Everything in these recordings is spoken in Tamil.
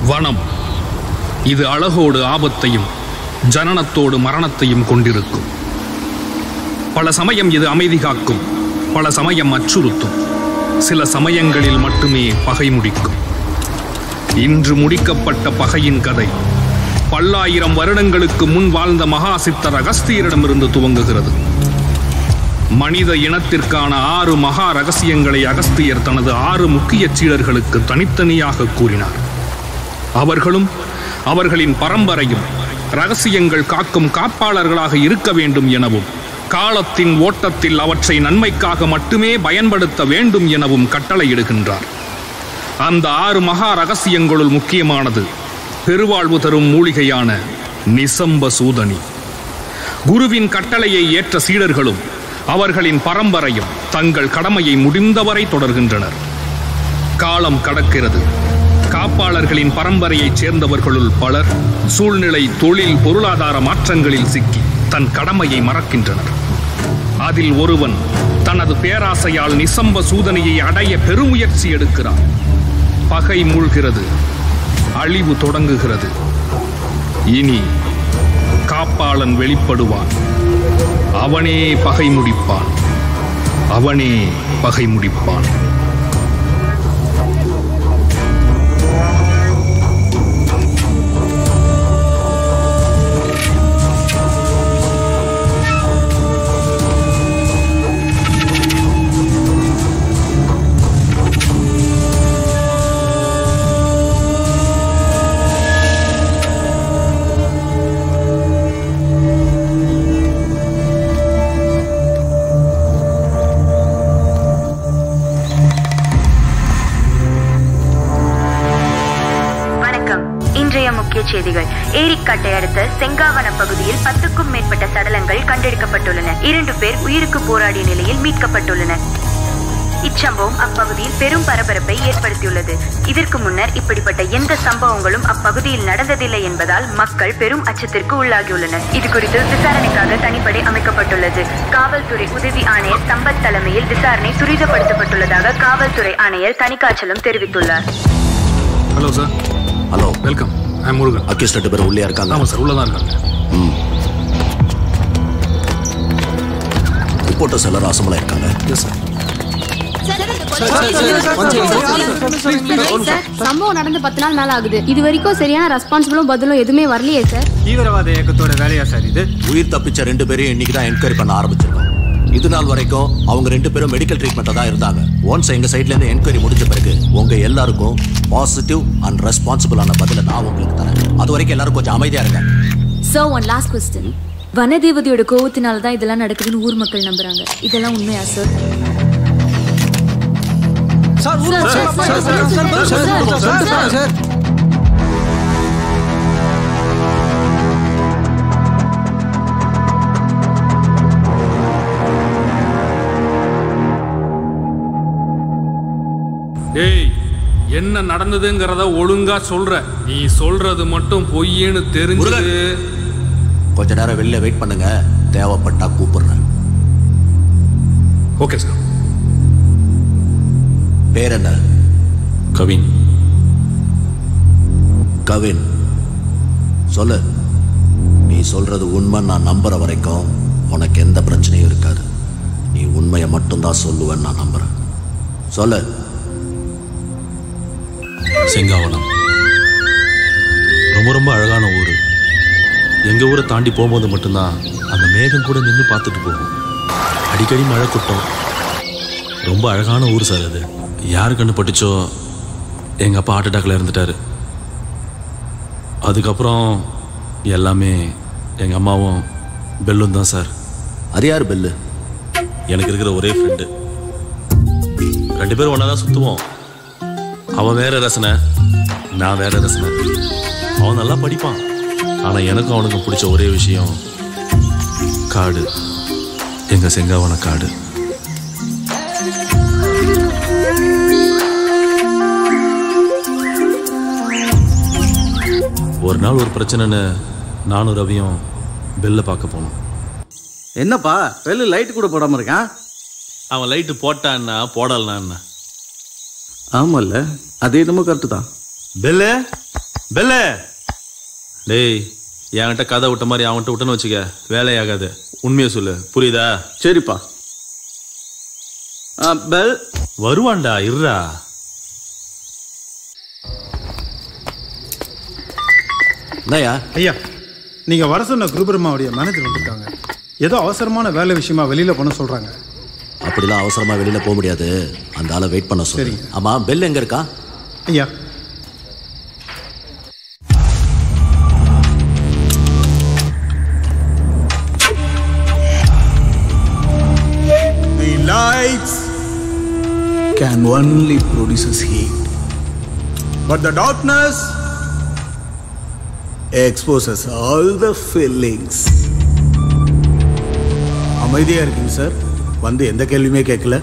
வனம் இது அழகோடு ஆபத்தையும் ஜனனத்தோடு மரணத்தையும் கொண்டிருக்கும். பல சமயம் இது அமைதி காக்கும், பல சமயம் அச்சுறுத்தும், சில சமயங்களில் மட்டுமே பகை முடிக்கும். இன்று முடிக்கப்பட்ட பகையின் கதை பல்லாயிரம் வருடங்களுக்கு முன் வாழ்ந்த மகா சித்தர் அகஸ்தியரிடமிருந்து துவங்குகிறது. மனித இனத்திற்கான 6 மகா ரகசியங்களை அகஸ்தியர் தனது 6 முக்கிய சீடர்களுக்கு தனித்தனியாக கூறினார். அவர்களும் அவர்களின் பரம்பரையும் ரகசியங்கள் காக்கும் காப்பாளர்களாக இருக்க வேண்டும் எனவும், காலத்தின் ஓட்டத்தில் அவற்றை நன்மைக்காக மட்டுமே பயன்படுத்த வேண்டும் எனவும் கட்டளையிடுகின்றார். அந்த 6 மகா ரகசியங்களுள் முக்கியமானது பெருவாழ்வு தரும் மூலிகையான நிசம்ப சூதனி. குருவின் கட்டளையை ஏற்ற சீடர்களும் அவர்களின் பரம்பரையும் தங்கள் கடமையை முடிந்தவரை தொடர்கின்றனர். காலம் கடக்கிறது. காப்பாளர்களின் பரம்பரையைச் சேர்ந்தவர்களுள் பலர் சூழ்நிலை, தொழில், பொருளாதார மாற்றங்களில் சிக்கி தன் கடமையை மறக்கின்றனர். அதில் ஒருவன் தனது பேராசையால் நிசம்ப சூதனையை அடைய பெருமுயற்சி எடுக்கிறான். பகை மூழ்கிறது, அழிவு தொடங்குகிறது. இனி காப்பாளன் வெளிப்படுவான். அவனே பகை முடிப்பான். அவனே பகை முடிப்பான். செய்திகள். ஏரிக்காட்டை அடுத்த செங்காவன பகுதியில் 10க்கும் மேற்பட்ட சடலங்கள் கண்டெடுக்கப்பட்டுள்ளன. 2 பேர் உயிருக்கு போராடிய நிலையில் மீட்கப்பட்டுள்ளனர். இச்சம்பவம் அப்பகுதியில் பெரும் பரபரப்பை ஏற்படுத்தியுள்ளது. இதற்கு முன்னர் இப்படிப்பட்ட எந்த சம்பவங்களும் அப்பகுதியில் நடந்ததில்லை என்பதால் மக்கள் பெரும் அச்சத்திற்கு உள்ளாகியுள்ளனர். இது குறித்து விசாரணைக்காக தனிப்படை அமைக்கப்பட்டுள்ளது. காவல்துறை உதவி ஆணையர் சம்பத் தலைமையில் விசாரணை துரிதப்படுத்தப்பட்டுள்ளதாக காவல்துறை ஆணையர் தணிகாச்சலம் தெரிவித்துள்ளார். Hello sir. Hello, welcome. I'm Murugan. Accused 2 பேர் உள்ளே இருக்காங்க. ஆமாம் சார், உள்ளதான் இருக்காங்க. ரிப்போர்ட்டர்ஸ் எல்லாரும் அசம்பளா இருக்காங்க. Yes sir. சம்பவம் நடந்து 10 நாள் மேல ஆகுது. இது வரைக்கும் சரியான ரெஸ்பான்சிபிளும் பதிலும் எதுவுமே வரலையே சார். தீவிரவாத இயக்கத்தோட வேலையா சார் இது? உயிர் தப்பிச்ச 2 பேரையும் இன்னைக்கு தான் என்கொயரி பண்ண ஆரம்பிச்சிருக்கோம். இது நாள் வரைக்கும் அவங்க 2 பேரும் மெடிக்கல் ட்ரீட்மெண்ட்ல தான் இருந்தாங்க. ஒன்ஸ் எங்க சைட்ல இருந்து என்கொயரி முடிஞ்ச பிறகு உங்க எல்லாருக்கும் பாசிட்டிவ் அண்ட் ரெஸ்பான்சிபிளான பதில நான் உங்களுக்கு தரேன். அது வரைக்கும் எல்லாரும் கொஞ்சம் அமைதியா இருங்க. Sir, one last question. வனதேவதையோட கோவத்தினால தான் இதெல்லாம் நடக்குதுன்னு ஊர் மக்கள் நம்புறாங்க. இதெல்லாம் உண்மையா சார்? சார் ஏய், என்ன நடந்ததுங்கிறத ஒழுங்கா சொல்ற. நீ சொல்றது மட்டும் பொய்யேன்னு தெரிஞ்சது. கொஞ்ச நேரம் வெளில வெயிட் பண்ணுங்க, தேவைப்பட்டா கூப்பிடுறேன். Okay sir. பேர் என்ன? கவின். கவின், சொல்லு. நீ சொல்றது உண்மை நான் நம்புற வரைக்கும் உனக்கு எந்த பிரச்சனையும் இருக்காது. நீ உண்மையை மட்டும்தான் சொல்லுவேன்னு நான் நம்புறேன். சொல்லு. செங்காவனம் ரொம்ப ரொம்ப அழகான ஊர். எங்கள் ஊரை தாண்டி போகும்போது மட்டும்தான் அந்த மேகம் கூட நின்று பார்த்துட்டு போகும். அடிக்கடி மழை கொட்டும். ரொம்ப அழகான ஊர் சார் அது. யாரு கண்ணு பட்டுச்சோ எங்கள் அப்பா ஹார்ட் அட்டாக்ல இருந்துட்டாரு. அதுக்கப்புறம் எல்லாமே எங்கள் அம்மாவும் பெல்லும் தான் சார். அது யார் பெல்லு? எனக்கு இருக்கிற ஒரே ஃப்ரெண்டு. 2 பேரும் ஒன்றா தான் சுற்றுவோம். அவன் வேற ரசனை, நான் வேற ரசனை. அவன் நல்லா படிப்பான். ஆனால் எனக்கும் அவனுக்கும் பிடிச்ச ஒரே விஷயம் காடு. எங்கள் செங்காவன காடு. ஒரு நாள் ஒரு பிரச்சனைன்னு நானும் ரவியும் பெல்லை பார்க்க போனோம். என்னப்பா பெல்லு லைட் கூட போடாம இருக்கான்? அவன் லைட்டு போட்டான்னா போடலன்னா என்ன? ஆமால்ல, அது என்னமோ கரெக்டு தான். பெல்லு பெல்ல டேய் என்கிட்ட கதை விட்ட மாதிரி அவன்கிட்ட விட்டன்னு வச்சுக்க வேலையாகாது. உண்மையை சொல்லு, புரியுதா? சரிப்பா. பெல் வருவான்டா, இருடா. என்னய்யா? ஐயா, நீங்கள் வர சொன்ன குருபெருமாவுடைய மேனேஜர் வந்திருக்காங்க. ஏதோ அவசரமான வேலை விஷயமா வெளியில் பண்ண சொல்கிறாங்க. அப்படிலாம் அவசரமா வெளியில போக முடியாது. அந்த ஆளை வெயிட் பண்ண சொல்லு. ஆமா, பெல் எங்க இருக்கா? ஐயா, The lights can only produce heat, but the darkness exposes all the feelings. அமைதியா இருக்கீங்க சார். வந்து எந்த கேள்வியுமே கேட்கல.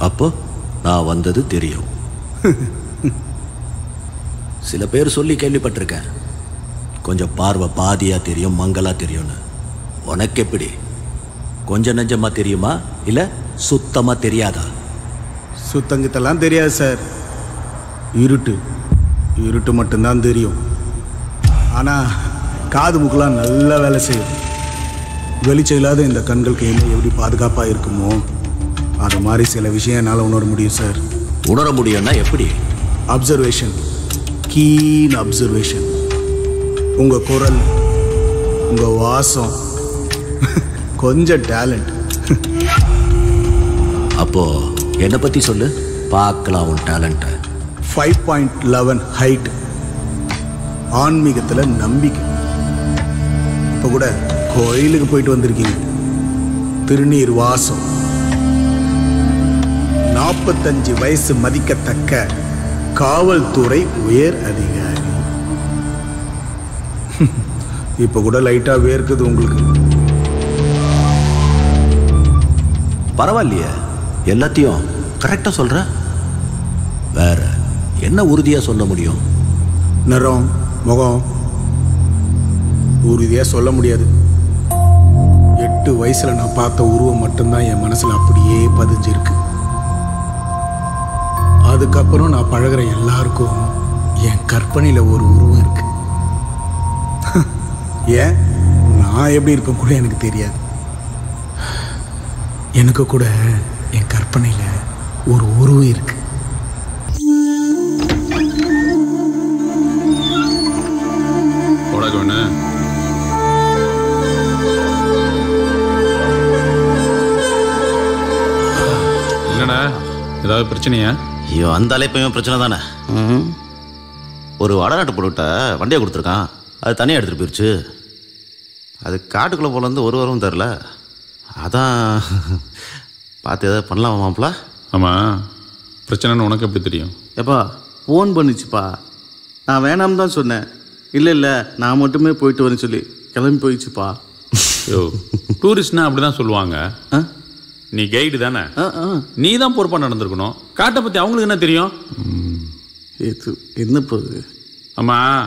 அப்போ நான் வந்தது தெரியும். சில பேர் சொல்லி கேள்விப்பட்டிருக்கேன், கொஞ்சம் பார்வை பாதியா தெரியும், மங்களா தெரியும்னு. உனக்கு எப்படி? கொஞ்சம் நெஞ்சமா தெரியுமா இல்ல சுத்தமா தெரியாதா? சுத்தங்கிட்டெல்லாம் தெரியாது சார். இருட்டு இருட்டு மட்டும்தான் தெரியும். ஆனா காது மூக்கெல்லாம் நல்ல வேலை செய்யும். வெளிச்சம் இல்லாத இந்த கண்களுக்கு என்ன எப்படி பாதுகாப்பா இருக்குமோ அது மாதிரி சில விஷயம் என்னால் உணர முடியும் சார். உணர முடியும்னா எப்படி? Observation, keen observation. உங்க குரல், உங்க வாசம், கொஞ்சம் டேலண்ட். அப்போ என்னை பத்தி சொல்லு, பார்க்கலாம் உன் டேலண்ட. 5.11 ஹைட், ஆன்மீகத்துல நம்பிக்கை. இப்ப கூட கோயிலுக்கு போயிட்டு வந்திருக்கீங்க. திருநீர் வாசம். 45 வயசு மதிக்கத்தக்க காவல்துறை உயர் அதிகாரி. இப்ப கூட லைட்டா வேர்க்குது உங்களுக்கு. பரவாயில்லையே, எல்லாத்தையும் கரெக்டா சொல்ற. வேற என்ன உறுதியா சொல்ல முடியும்? நிறம், முகம் உறுதியா சொல்ல முடியாது. 8 வயசுல நான் பார்த்த உருவம் மட்டும்தான் என் மனசுல அப்படியே பதிஞ்சிருக்கு. அதுக்கப்புறம் நான் பழகிற எல்லாருக்கும் என் கற்பனையில ஒரு உருவம் இருக்கு. ஏன் நான் எப்படி இருப்பேன் கூட எனக்கு தெரியாது. எனக்கு கூட என் கற்பனையில ஒரு உருவம் இருக்கு. என்னடா ஏதாவது பிரச்சனையா? ஐயோ, அந்த அலைப்பையும் பிரச்சனை தானே. ஒரு வடநாட்டு பொருட்ட வண்டியை கொடுத்துருக்கான், அது தனியாக எடுத்துகிட்டு போயிடுச்சு. அது காட்டுக்குள்ளே போலேருந்து ஒரு வாரம் தரல. அதான் பார்த்து எதாவது பண்ணலாமா மாப்பிள்ள? ஆமாம், பிரச்சனைன்னு உனக்கு எப்படி தெரியும்? எப்பா ஃபோன் பண்ணிச்சுப்பா. நான் வேணாம் தான் சொன்னேன். இல்லை இல்லை நான் மட்டுமே போயிட்டு வரேன்னு சொல்லி கிளம்பி போயிடுச்சுப்பா. ஐயோ, டூரிஸ்ட்னா அப்படி தான் சொல்லுவாங்க. நீ கைடு தானே, நீ தான் பொறுப்பாக நடந்திருக்கணும். காட்டை பற்றி அவங்களுக்கு என்ன தெரியும்? இது என்ன போகுது? ஆமாம்,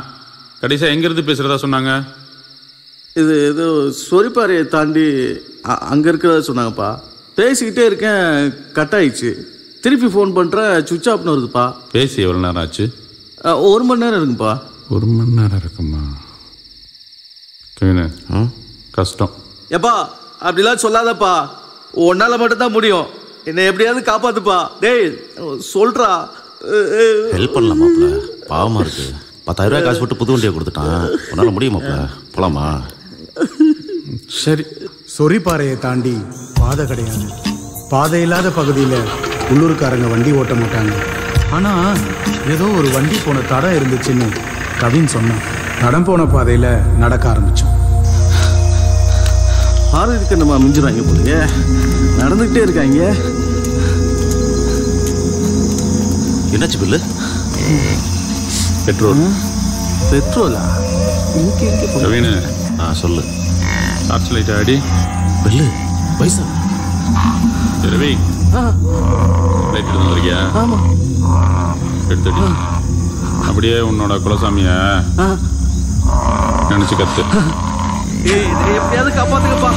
கடைசியாக எங்கேருந்து பேசுகிறதா சொன்னாங்க? இது ஏதோ சொரிப்பாறையை தாண்டி அங்கே இருக்கிறதா சொன்னாங்கப்பா. பேசிக்கிட்டே இருக்கேன், கட் ஆயிடுச்சு. திருப்பி ஃபோன் பண்ணுறேன், சுவிட்ச் ஆஃப்னு வருதுப்பா. பேசி எவ்வளோ நேரம் ஆச்சு? 1 மணி நேரம் இருக்குப்பா. 1 மணி நேரம் இருக்குமா? கவினு, கஷ்டம். எப்பா அப்படிலாம் சொல்லாதப்பா, உன்னால மட்டும்தான் முடியும். என்னை எப்படியாவது காப்பாத்துப்பா. டேய் சொல்றா. ஹெல்ப் பண்ணலாம் மாப்பிள்ள, பாவமா இருக்கு. 10,000 ரூபாய் காசு போட்டு புது வண்டியை கொடுத்துட்டான். உன்னால முடியும் மாப்பிள்ள, போலாமா? சரி. சொரிப்பாறையை தாண்டி பாதை கிடையாது. பாதை இல்லாத பகுதியில் உள்ளூர்காரங்க வண்டி ஓட்ட மாட்டாங்க. ஆனால் ஏதோ ஒரு வண்டி போன தடம் இருந்துச்சுன்னு கவின் சொன்னான். தடம் போன பாதையில் நடக்க ஆரம்பித்தோம். ஆரோக்கியத்துக்கு நம்ம மிஞ்சுறாங்க போலயே, நடந்துக்கிட்டே இருக்காங்க. என்னாச்சு பில்லு? பெட்ரோல். பெட்ரோலா? கவினு, சொல்லு. டார்ச் லைட் ஆடி. பில்லு பைசா ரவி, லைட் எடுத்து வந்திருக்கியா? எடுத்துடி. அப்படியே உன்னோட குலசாமிய நினைச்சு கத்து. எப்படியாவது காப்பாத்துக்கப்பா.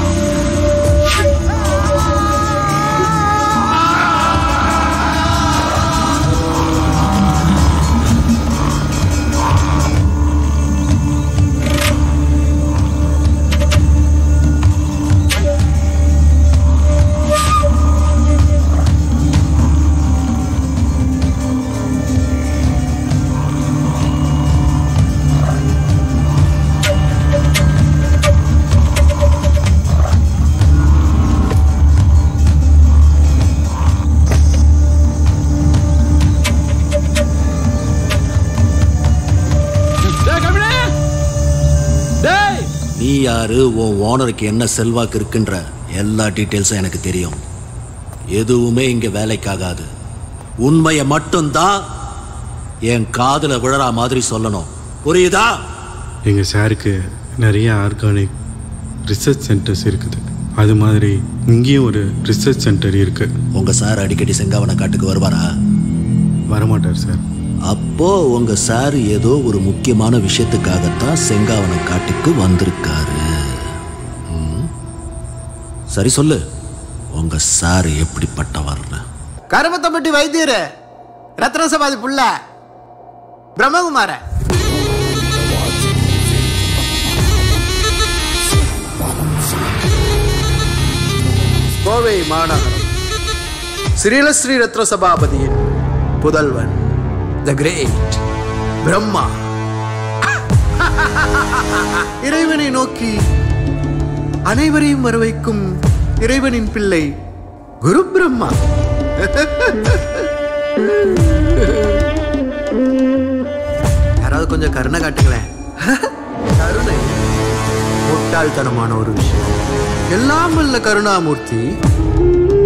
நீ யாரு, உன் ஓனருக்கு என்ன செல்வாக்கு இருக்குன்ற எல்லா டீட்டெயில்ஸும் எனக்கு தெரியும். எதுவுமே இங்க வேலைக்காகாது. உண்மையை மட்டும்தான் என் காதுல விழறா மாதிரி சொல்லணும். புரியுதா? எங்கள் சாருக்கு நிறைய ஆர்கானிக் ரிசர்ச் சென்டர்ஸ் இருக்குது. அது மாதிரி இங்கேயும் ஒரு ரிசர்ச் சென்டர் இருக்கு. உங்க சார் அடிக்கடி செங்காவன காட்டுக்கு வருவாரா? வரமாட்டார் சார். அப்போ உங்க சார் ஏதோ ஒரு முக்கியமான விஷயத்துக்காகத்தான் செங்காவன காட்டுக்கு வந்திருக்காரு. சரி சொல்லு, உங்க சார் எப்படிப்பட்டவர்? கருமத்தம்பட்டி வைத்தியர், ரத்ன சபாதி புள்ள பிரம்மகுமார. கோவை மாநகரம் ஸ்ரீலஸ்ரீ ரத்ன சபாபதியின் புதல்வன் த கிரேட் பிரம்மா. இறைவனை நோக்கி அனைவரையும் வரவைக்கும் இறைவனின் பிள்ளை குரு பிரம்மா. யாராவது கொஞ்சம் கருணை காட்டுங்களேன். கருணை முட்டாள்தனமான ஒரு விஷயம். எல்லாம் வல்ல கருணாமூர்த்தி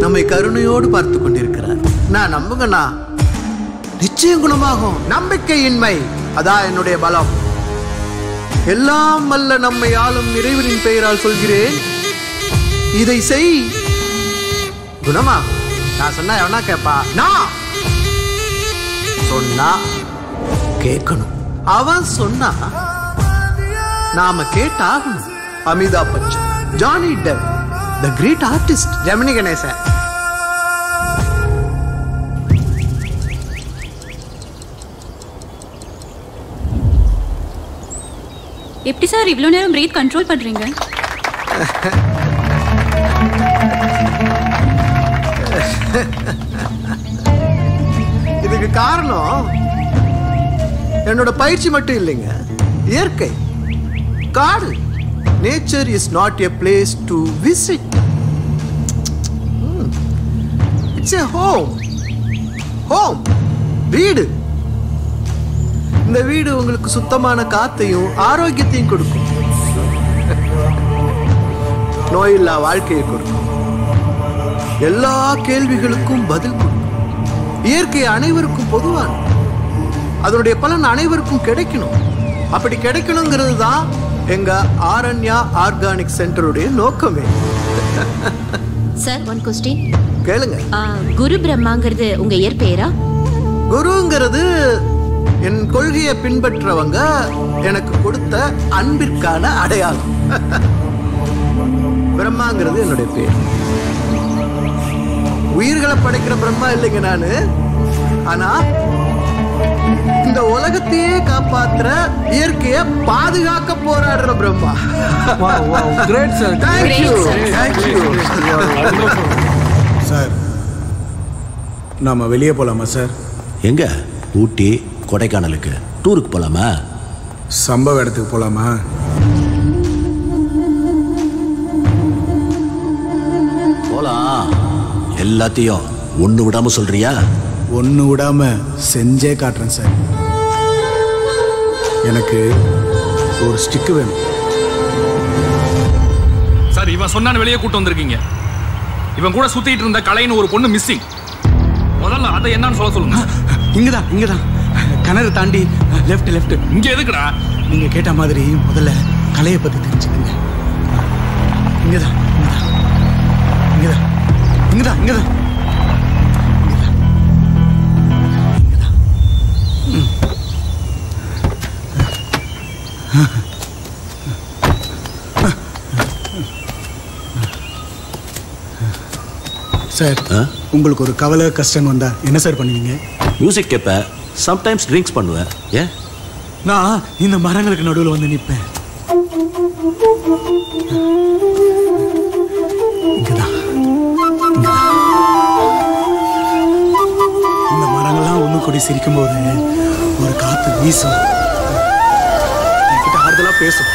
நம்மை கருணையோடு பார்த்து கொண்டிருக்கிறார். நான் நம்புங்கண்ணா, நிச்சயம் குணமாகும். நம்பிக்கையின்மை அதான் என்னுடைய பலம். எல்லாம் வல்ல நம்மை ஆளும் இறைவனின் பெயரால் சொல்கிறேன், இதை செய், குணமாகும். நான் சொன்னா எவனா கேப்பா? நான் சொன்னா கேட்கணும். அவன் சொன்னா நாம கேட்டாகணும். Amitabh Bachchan, Johnny Depp, the great artist Gemini Ganesan. எப்படி சார் இவ்வளோ நேரம் பிரீத் கண்ட்ரோல் பண்றீங்க? இதுக்கு காரணம் என்னோட பயிற்சி மட்டும் இல்லைங்க, இயற்கை. காடு. Nature is not a place to visit, it's a home. Home வீடு. இந்த வீடு உங்களுக்கு சுத்தமான காத்தையும் ஆரோக்கியத்தையும் கொடுக்கும். நோயில்லா வாழ்க்கையை கொடுக்கும். எல்லா கேள்விகளுக்கும் பதில் கொடுக்கும். இயற்கை அனைவருக்கும் பொதுவான, அதனுடைய பலன் அனைவருக்கும் கிடைக்கணும். அப்படி கிடைக்கணுங்கிறது தான் எங்க ஆரண்யா ஆர்கானிக் சென்டருடைய நோக்கமே. சார், ஒன் கொஸ்டின் கேளுங்க. குரு பிரம்மாங்கிறது உங்க இயற்பெயரா? குருங்கிறது என் கொள்கையை பின்பற்றவங்க எனக்கு கொடுத்த அன்பிற்கான அடையாளம். பிரம்மாங்கிறது என்னுடைய பேர். உயிர்களை படைக்கிற பிரம்மா இல்லைங்க நானு. ஆனா இந்த உலகத்தையே காப்பாத்துற, இயற்கையை பாதுகாக்க போராடுற Brahma. Great sir. Thank you. Sir, நாம வெளியே போலாமா சார்? எங்க? ஊட்டி, கொடைக்கானலுக்கு டூருக்கு போலாமா? சம்பவ இடத்துக்கு போலாமா? போலாம். எல்லாத்தையும் ஒண்ணு விடாம சொல்றியா? ஒன்று விடாம செஞ்சே காட்டுறேன் சார். எனக்கு ஒரு ஸ்டிக்கு வேணும் சார். இவன் சொன்னான்னு வெளியே கூட்டு வந்திருக்கீங்க. இவன் கூட சுத்திட்டு இருந்த கலைன்னு ஒரு பொண்ணு மிஸ்ஸிங். முதல்ல அதை என்னன்னு சொல்ல சொல்லுங்க. இங்கதான் இங்கதான் கிணறு தாண்டி லெஃப்ட் லெஃப்ட். இங்க எதுக்குடா? நீங்க கேட்ட மாதிரி முதல்ல கலையை பத்தி தெரிஞ்சுக்கங்க. இங்கதான் இங்கதான் இங்கதான் இங்கதான். சார், உங்களுக்கு ஒரு கவலை கஷ்டம் வந்தா என்ன சார் பண்ணுவீங்க? மியூசிக் கேட்பேன், சம்டைம்ஸ் ட்ரிங்க்ஸ் பண்ணுவேன். ஏன்? நான் இந்த மரங்களுக்கு நடுவில் வந்து நிற்பேன். இந்த மரங்கள்லாம் ஒண்ணு கூடி சிரிக்கும் போது ஒரு காத்து வீசும். என்கிட்ட ஆறுதலா பேசும்.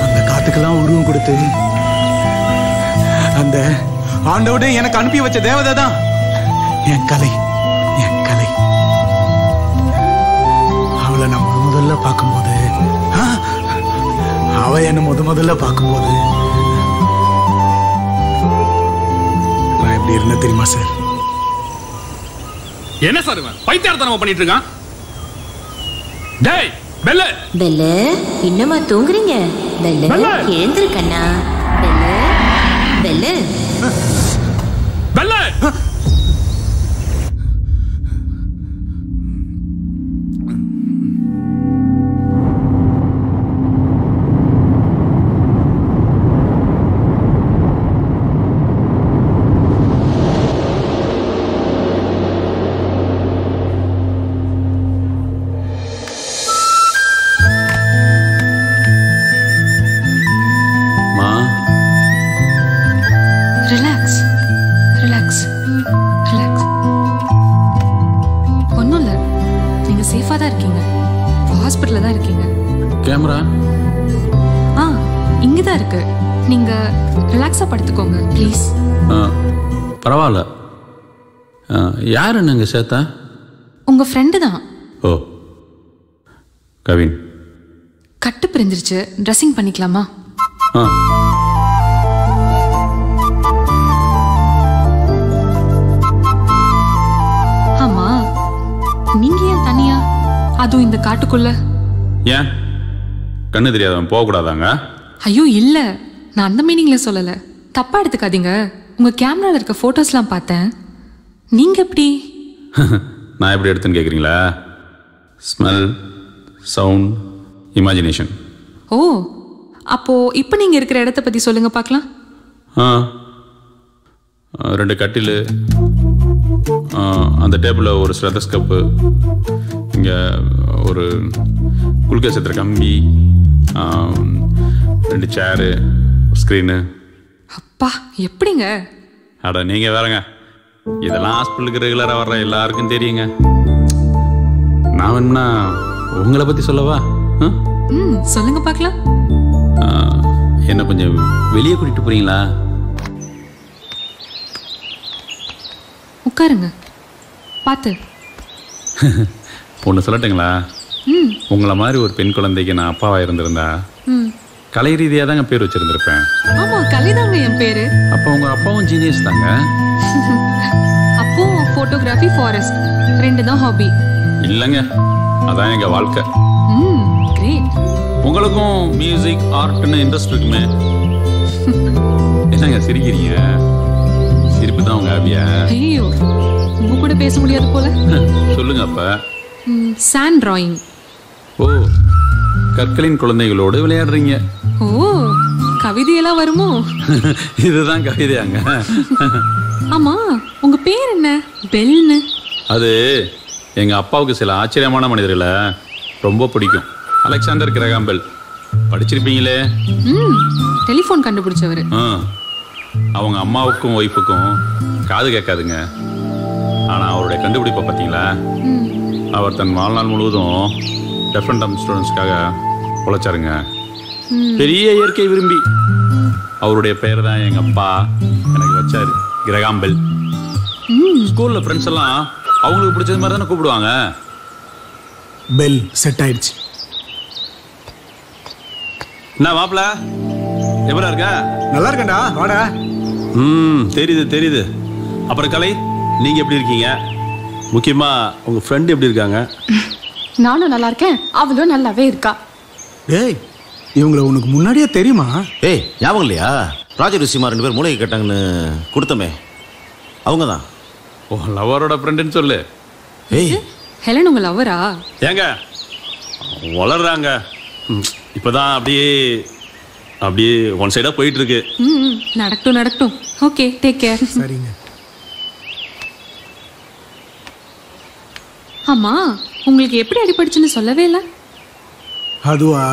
அந்த காத்துக்கெல்லாம் உருவம் கொடுத்து அந்த ஆண்டோட எனக்கு அனுப்பி வச்ச தேவதை தான் என் கலை. அவளை நான் முதல்ல பார்க்கும்போது அவ என்ன முதல்ல பார்க்கும்போது நான் எப்படி இருந்தேன் தெரியுமா சார்? என்ன சார் இவன் பைத்தியார்த்தனமா பண்ணிட்டு இருக்கான்? டேய் பெல்ல பெல்ல இன்னுமா தூங்குறீங்க? பெல்ல எழுந்திரு கண்ணா. பெல்ல பெல்ல கேமரா இங்கதான் இருக்கு. நீங்க ரிலாக்ஸா படுத்துக்கோங்க ப்ளீஸ். பரவாயில்ல. யார் என்னங்க சேத்தா? உங்க ஃப்ரெண்டு தான். ஓ கவின். கட்டு பிரிஞ்சிருச்சு, ட்ரெஸ்ஸிங் பண்ணிக்கலாமா? ஆமா, நீங்க ஏன் தனியா, அதுவும் இந்த காட்டுக்குள்ள? ஏன் கண்ணு தெரியாதவன் போகக்கூடாதாங்க? ஐயோ இல்ல, நான் அந்த மீனிங்ல சொல்லல, தப்பா எடுத்துக்காதீங்க. உங்க கேமரால இருக்க போட்டோஸ்லாம் பார்த்தேன். நீங்க எப்படி? நான் எப்படி எடுத்துன்னு கேக்குறீங்களா? Smell, sound, imagination. ஓ, அப்போ இப்போ நீங்க இருக்கிற இடத்த பத்தி சொல்லுங்க பார்க்கலாம். 2 கட்டில், அந்த டேபிளில் ஒரு ஸ்டெத்தஸ்கோப்பு, இங்கே ஒரு குளுக்கோஸ் ஏற்றுற கம்பி, 2 சேரு, ஸ்க்ரீனு. அப்பா எப்படிங்க? அட நீங்கள் வேறங்க, இதெல்லாம் ஹாஸ்பிட்டலுக்கு ரெகுலராக வர்ற எல்லாருக்கும் தெரியுங்க. நான் வேணும்னா உங்களை பற்றி சொல்லவா? சொல்லுங்க பார்க்கலாம். என்ன கொஞ்சம் வெளியே கூட்டிட்டு போறீங்களா? உட்காருங்க, பார்த்து. ஒன்று சொல்லட்டுங்களா? உங்களை மாதிரி ஒரு பெண் குழந்தைக்கு நான் அப்பாவா இருந்திருந்தா கலை ரீதியாக தாங்க பேர் வச்சிருந்திருப்பேன். ஆமா, கலைதாங்க என் பேரு. அப்போ உங்க அப்பாவும் ஜீனியஸ் தாங்க. அப்போ போட்டோகிராஃபி, ஃபாரஸ்ட் 2 தான் ஹாபி. இல்லைங்க, அதான் எங்க வாழ்க்கை. கிரேட். உங்களுக்கும் மியூசிக், ஆர்ட்னு இன்ட்ரெஸ்ட் இருக்குமே. என்னங்க சிரிக்கிறீங்க? சிரிப்பு தான் உங்க ஹாபியா? ஐயோ, உங்க கூட பேச முடியாது போல. சொல்லுங்க அப்ப. Sand drawing. ஓ, கற்களின் குழந்தைகளோடு விளையாடுறீங்க. ஓ, கவிதையெல்லாம் வருமோ? இதுதான் கவிதையாங்க. ஆமா, உங்க பேர் என்ன? பெல்னு. அது எங்க அப்பாவுக்கு சில ஆச்சரியமான மனிதர்களை ரொம்ப பிடிக்கும். அலெக்சாண்டர் கிரகாம் பெல் படிச்சிருப்பீங்களே. டெலிஃபோன் கண்டுபிடிச்சவர். அவங்க அம்மாவுக்கும் ஒய்ஃபுக்கும் காது கேட்காதுங்க. ஆனா அவருடைய கண்டுபிடிப்பை பார்த்தீங்களா? அவர் தன் வாழ்நாள் முழுவதும் டெஃப் அண்ட் டம்ப் ஸ்டூடெண்ட்ஸ்க்காக உழைச்சாருங்க. பெரிய இயற்கை விரும்பி. அவருடைய பெயர் தான் எங்க அப்பா எனக்கு வச்சாரு, கிரகாம் பெல். ஸ்கூல்ல ஃப்ரெண்ட்ஸ் எல்லாம் அவங்களுக்கு பிடிச்சது மாதிரி தானே கூப்பிடுவாங்க. பெல் செட் ஆயிடுச்சு. என்ன மாப்பிள, எப்படா இருக்க? நல்லா இருக்கேன்டா, வாடா. தெரியுது தெரியுது. அப்புறம் கலை, நீங்க எப்படி இருக்கீங்க? முக்கியமா உங்க ஃப்ரெண்ட் எப்படி இருக்காங்க? நானும் நல்லா இருக்கேன், அவளும் நல்லாவே இருக்கா. டேய், இவங்களை உனக்கு முன்னாடியே தெரியுமா? ஏய், ஞாபகம் இல்லையா? ப்ராஜெக்ட் விஷயமா 2 பேர் மூளைக்கு கேட்டாங்கன்னு கொடுத்தமே, அவங்க தான். ஓ, லவரோட ஃப்ரெண்டுன்னு சொல்லு. ஏய், ஹெலன் உங்க லவரா? ஏங்க வளர்றாங்க. இப்பதான் அப்படியே அப்படியே ஒன் சைடா போயிட்டு இருக்கு. நடக்கட்டும் நடக்கட்டும். Okay, take care. சரிங்க. ஆமா, உங்களுக்கு எப்படி அடிபடுச்சுன்னு சொல்லவே இல்லை. அதுவா,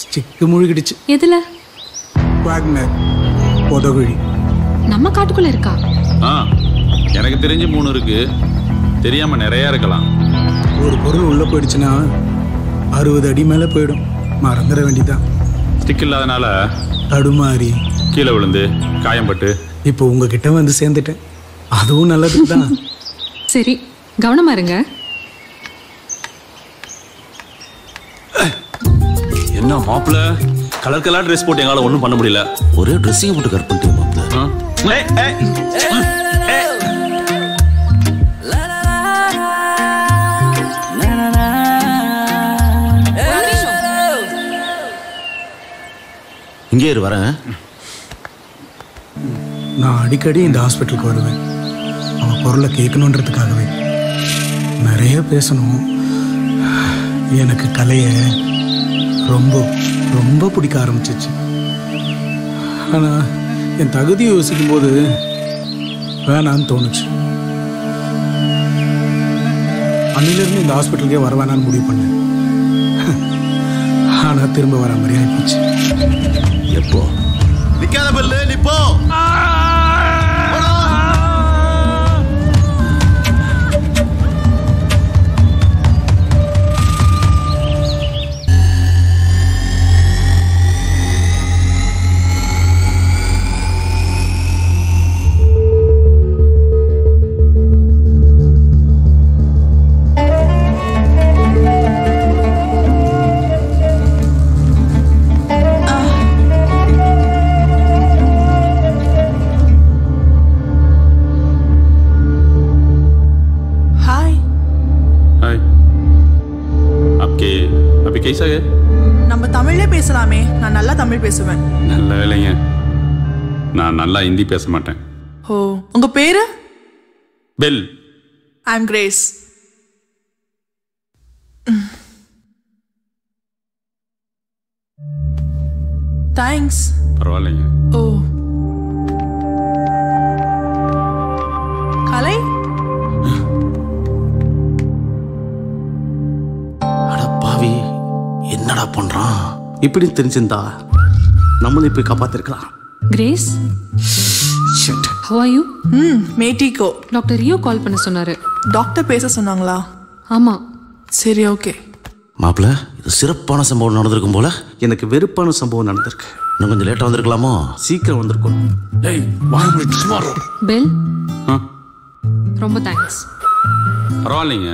ஸ்டிக்கு முழுகிடுச்சு. எதுல? வாக்னர் பொதகுழி. நம்ம காட்டுக்குள்ள இருக்கா? எனக்கு தெரிஞ்சு 3 இருக்கு, தெரியாம நிறைய இருக்கலாம். ஒரு பொருள் உள்ள போயிடுச்சுன்னா 60 அடி மேல போயிடும். மறந்துட வேண்டியதான். ஸ்டிக் இல்லாதனால தடுமாறி கீழே விழுந்து காயம்பட்டு இப்போ உங்ககிட்ட வந்து சேர்ந்துட்டேன். அதுவும் நல்லதுக்கு தான். சரி, கவனமா இருங்க. என்ன மாப்பிள, கலர் கலர் ட்ரெஸ் போட்டு எங்களால ஒண்ணும் பண்ண முடியல. ஒரே ட்ரெஸ்ஸிங் போட்டு கட் பண்ணிட்டு மாப்ள. இங்கே இரு வரேன். நான் அடிக்கடி இந்த ஹாஸ்பிட்டலுக்கு வருவேன். அவன் பொருளை கேட்கணுன்றதுக்காகவே. நிறைய பேசணும். எனக்கு கலையை ரொம்ப ரொம்ப பிடிக்க ஆரம்பிச்சிச்சு. ஆனால் என் தகுதியை யோசிக்கும் போது வேணான்னு தோணுச்சு. அன்னிலிருந்து இந்த ஹாஸ்பிட்டலுக்கே வர வேணான்னு முடிவு பண்ணேன். ஆனால் திரும்ப வர மாதிரி ஆயிப்போச்சு. எப்போ நிக்காத பெல்லு நிப்போ. நம்ம தமிழ்லே பேசலாமே. நான் நல்லா தமிழ் பேசுவேன். நல்ல வேலைங்க. நான் நல்லா ஹிந்தி பேச மாட்டேன். ஓ, உங்க பேரு? பெல். ஐ அம் கிரேஸ். தேங்க்ஸ். பரவாயில்லைங்க. ஓ, கலை பாவி என்னடா பண்றான்? இப்படி தெரிஞ்சிருந்தா நம்மளும் இப்படி காப்பாத்திருக்கலாம். Grace, how are you? மேட்டிகோ. டாக்டர் ரியோ கால் பண்ண சொன்னாரு. டாக்டர் பேச சொன்னாங்களா? ஆமா. சரி, ஓகே. மாப்பிள்ள, இது சிறப்பான சம்பவம் நடந்திருக்கும் போல. எனக்கு வெறுப்பான சம்பவம் நடந்திருக்கு. இன்னும் கொஞ்சம் லேட்டா வந்திருக்கலாமோ? சீக்கிரம் வந்திருக்கும். பெல், ரொம்ப தேங்க்ஸ். பரவாயில்லைங்க.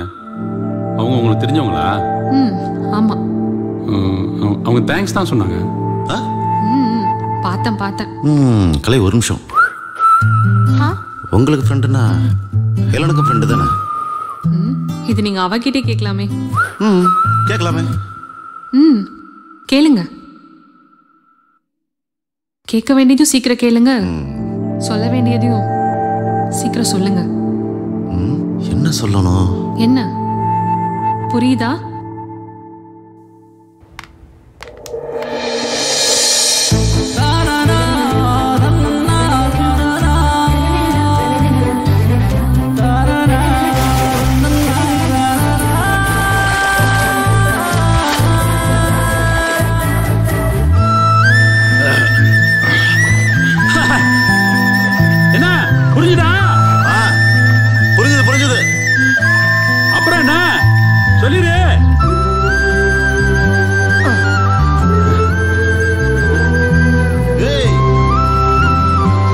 அவங்க உங்களுக்கு தெரிஞ்சவங்களா? ஆமா. அவங்க தேங்க்ஸ் தான் சொன்னாங்க. பார்த்தேன். கலை, ஒரு நிமிஷம். உங்களுக்கு ஃப்ரெண்டுனா எல்லாருக்கும் ஃப்ரெண்டு தானே? இது நீங்க அவகிட்டே கேட்கலாமே. கேட்கலாமே. கேளுங்க. கேட்க வேண்டியதும் சீக்கிரம் கேளுங்க. சொல்ல வேண்டியதையும் சீக்கிரம் சொல்லுங்க. என்ன சொல்லணும்? என்ன புரியுதா? புரிஞ்சுது. அப்புறம் என்ன சொல்லிரு.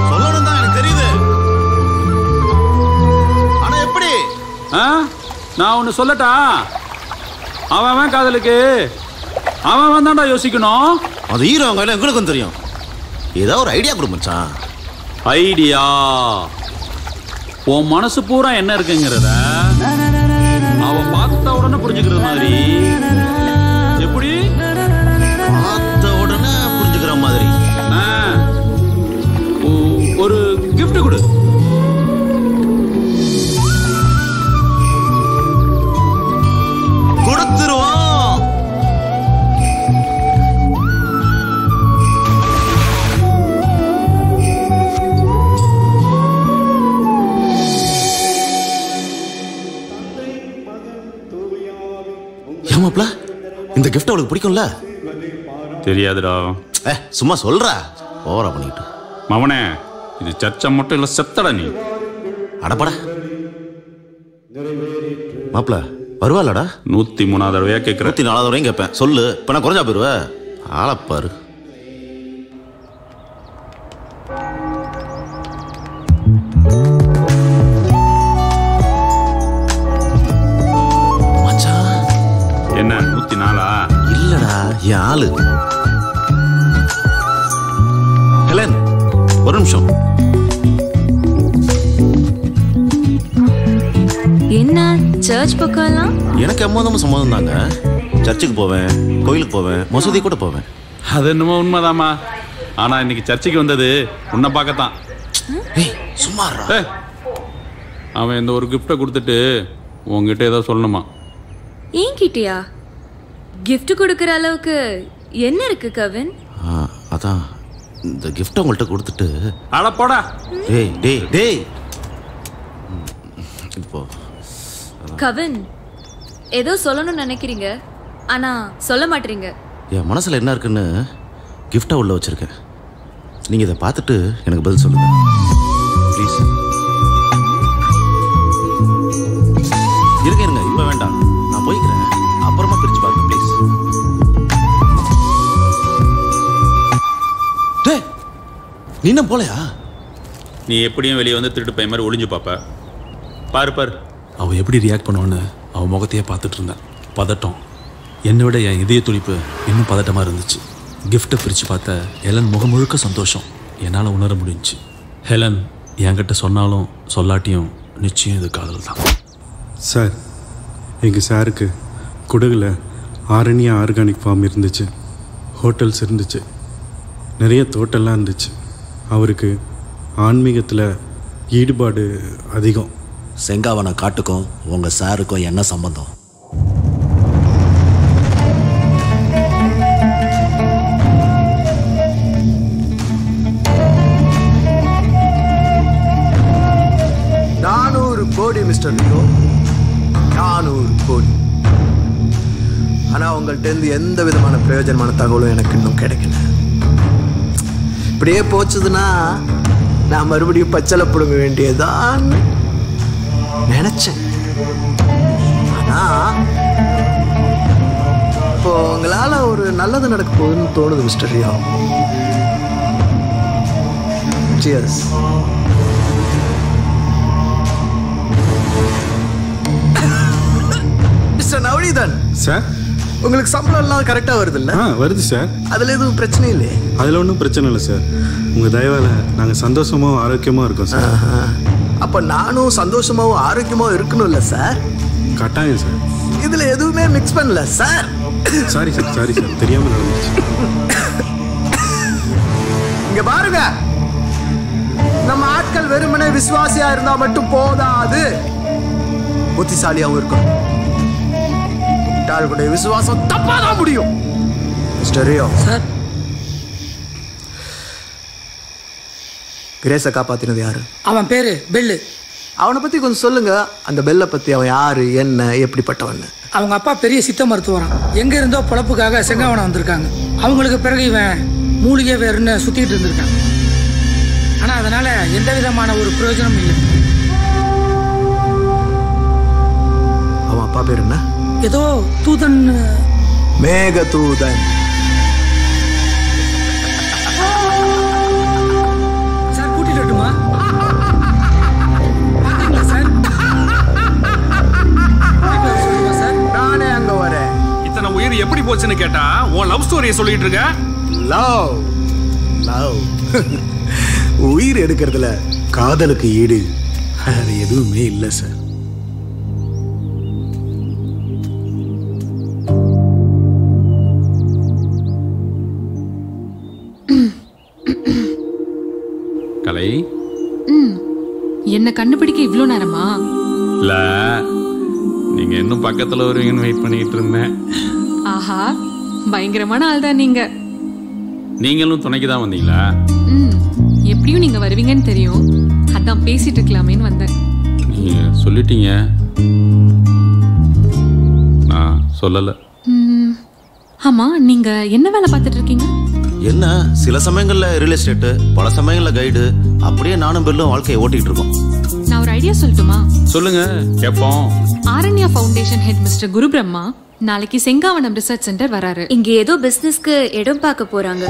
சொல்லணும் தான் எனக்கு தெரியுது. ஆனா எப்படி? நான் ஒண்ணு சொல்லட்டா? அவன் காதலுக்கு அவன் தான்டா யோசிக்கணும். அது ஹீரோ கையில எங்களுக்கும் தெரியும். ஏதாவது ஒரு ஐடியா கொடு மச்சான். ஐடியா? உன் மனசு பூரா என்ன இருக்குங்கிறத அவ பார்த்த உடனே புரிஞ்சுக்கிறது மாதிரி. எப்படி? பார்த்த உடனே புரிஞ்சுக்கிற மாதிரி ஒரு கிஃப்ட் கொடு. கொடுத்துருவோம். ஏமாப்ல, இந்த கிஃப்ட் அவளுக்கு பிடிக்கும்ல? தெரியாதுடா. சும்மா சொல்ற. ஓவரா பண்ணிட்டு மவனே, இது சர்ச்சை மட்டும் இல்ல, செத்தடா நீ. அடப்பட மாப்ள, வருவாளடா? 103வது தடவையா கேட்குறேன். 104வது தடவையும் கேட்பேன். சொல்லு. இப்ப நான் குறைஞ்சா போயிருவ. ஆளப்பாரு. என்ன 104? இல்லடா, என் ஆளு. ஒரு நிமிஷம். என்ன சர்ச் பக்கம்லாம்? எனக்கு எம்மோதமும் சம்மதம் தாங்க. சர்ச்சுக்கு போவேன், கோயிலுக்கு போவேன், மசூதி கூட போவேன். அது என்னமோ உண்மைதாம்மா. ஆனா இன்னைக்கு சர்ச்சுக்கு வந்தது உன்னை பார்க்கத்தான். சும்மா அவன் இந்த ஒரு கிஃப்டை கொடுத்துட்டு உங்ககிட்ட ஏதோ சொல்லணுமா? என்கிட்டயா? gift கொடுக்கற அளவுக்கு என்ன இருக்கு கவின்? அதான் இந்த கிஃப்ட் உங்கள்கிட்ட கொடுத்துட்டு. அட போடா. டேய் டேய் டேய். இப்போ கவின் ஏதோ சொல்லணும்னு நினைக்கிறீங்க, ஆனா சொல்ல மாட்டீங்க. என் மனசுல என்ன இருக்குன்னு கிஃப்டா உள்ள வச்சிருக்கேன். நீங்க இதை பார்த்துட்டு எனக்கு பதில் சொல்லுங்க ப்ளீஸ். இருங்க இருங்க, இப்ப வேண்டாம், நான் போய்க்கிறேன், அப்புறமா பிரிச்சு பாருங்க ப்ளீஸ். நீ என்ன போலையா? நீ எப்படியும் வெளியே வந்து திருட்டு பையன் மாதிரி ஒளிஞ்சு பாப்ப. பாரு பாரு அவள் எப்படி ரியாக்ட் பண்ணுவான்னு அவன் முகத்தையே பார்த்துட்டு இருந்தேன். பதட்டம். என்னை விட என் இதய துடிப்பு இன்னும் பதட்டமாக இருந்துச்சு. கிஃப்ட்டை பிரித்து பார்த்த ஹெலன் முகம் முழுக்க சந்தோஷம் என்னால் உணர முடிஞ்சிச்சு. ஹெலன் என்கிட்ட சொன்னாலும் சொல்லாட்டியும் நிச்சயம் இது காதல் தான். சார், எங்கள் சாருக்கு குடகுல ஆரண்யா ஆர்கானிக் ஃபார்ம் இருந்துச்சு, ஹோட்டல்ஸ் இருந்துச்சு, நிறைய தோட்டம்லாம் இருந்துச்சு. அவருக்கு ஆன்மீகத்தில் ஈடுபாடு அதிகம். செங்காவன காட்டுக்கும் உங்கள் சாருக்கும் என்ன சம்பந்தம்? கோடி மிஸ்டர் லியோ, 400 கோடி. ஆனால் உங்கள்கிட்ட இருந்து எந்த விதமான பிரயோஜனமான தகவலும் எனக்கு இன்னும் கிடைக்கல. இப்படியே போச்சுதுன்னா நான் மறுபடியும் பச்சளை பிடுங்க வேண்டியதான் நினைச்சேன். ஆனால் இப்போ உங்களால் ஒரு நல்லது நடக்க போகுதுன்னு தோணுது mister Leo. Cheers. Mister Navaneethan sir, உங்களுக்கு சம்பளம் எல்லாம் கரெக்டா வருது இல்ல? வருது சார். அதுல எதுவும் பிரச்சனை இல்லையே? அதுல ஒன்றும் பிரச்சனை இல்லை சார். உங்க தயவால நாங்க சந்தோஷமாவும் ஆரோக்கியமா இருக்கோம் சார். அப்ப நானும் சந்தோஷமாவும் ஆரோக்கியமாவும் இருக்கணும்ல சார்? கட்டாயம் சார். இதுல எதுவுமே மிக்ஸ் பண்ணல sir. Sorry sir, sorry sir, தெரியாம நடந்துச்சு. இங்க பாருங்க, நம்ம ஆட்கள் வெறுமனே விசுவாசியா இருந்தா மட்டும் போதாது, புத்திசாலியாவும் இருக்கணும். முட்டாளுடைய விசுவாசம் தப்பாதான் முடியும். மிஸ்டர் லியோ சார், கிரேஸை காப்பாத்தினது யாரு? அவன் பேரு பெல்லு. அவனை பத்தி கொஞ்சம் சொல்லுங்க. அந்த பெல்லை பத்தி அவன் யாரு, என்ன, எப்படிப்பட்டவன்? அவங்க அப்பா பெரிய சித்த மருத்துவரான். எங்க இருந்தோ பொழப்புக்காக செங்காவனம் வந்திருக்காங்க. அவங்களுக்கு பிறகு இவன் மூலிகை வேறுன்னு சுத்திட்டு இருந்திருக்கான். ஆனா அதனால எந்த விதமான ஒரு பிரயோஜனமும் இல்லை. அவன் அப்பா பேர் என்ன? ஏதோ தூதன். மேக தூதன். சார் கூட்டிட்டு வரட்டுமா? நானே அங்க வரேன். இத்தனை உயிர் எப்படி போச்சுன்னு கேட்டா உன் லவ் ஸ்டோரியை சொல்லிட்டு இருக்க. லவ் லவ் உயிர் எடுக்கிறதுல காதலுக்கு ஈடு அது எதுவுமே இல்லை சார். கலை, என்ன கண்டுபிடிக்க இவ்ளோ நேரமா? இல்ல, நீங்க இன்னும் பக்கத்துல வருவீங்கன்னு வெயிட் பண்ணிட்டு இருந்தேன். ஆஹா, பயங்கரமான ஆள் தான் நீங்க. நீங்களும் துணைக்கு தான் வந்தீங்களா? எப்படியும் நீங்க வருவீங்கன்னு தெரியும், அதான் பேசிட்டு இருக்கலாமேன்னு வந்தேன். நீங்க சொல்லிட்டீங்க, நான் சொல்லல. ஆமா, நீங்க என்ன வேலை பார்த்துட்டு இருக்கீங்க? என்ன, சில சமயங்கள்ல ரியல் எஸ்டேட், பல சமயங்கள்ல கைடு, அப்படியே நானும் பெல்லும் வாழ்க்கையை ஓட்டிட்டு இருக்கோம். நான் ஒரு ஐடியா சொல்லட்டுமா? சொல்லுங்க, கேப்போம். ஆரண்யா ஃபவுண்டேஷன் ஹெட் மிஸ்டர் குரு பிரம்மா நாளைக்கு செங்காவனம் ரிசர்ச் சென்டர் வராரு. இங்க ஏதோ பிசினஸ்க்கு இடம் பார்க்க போறாங்க.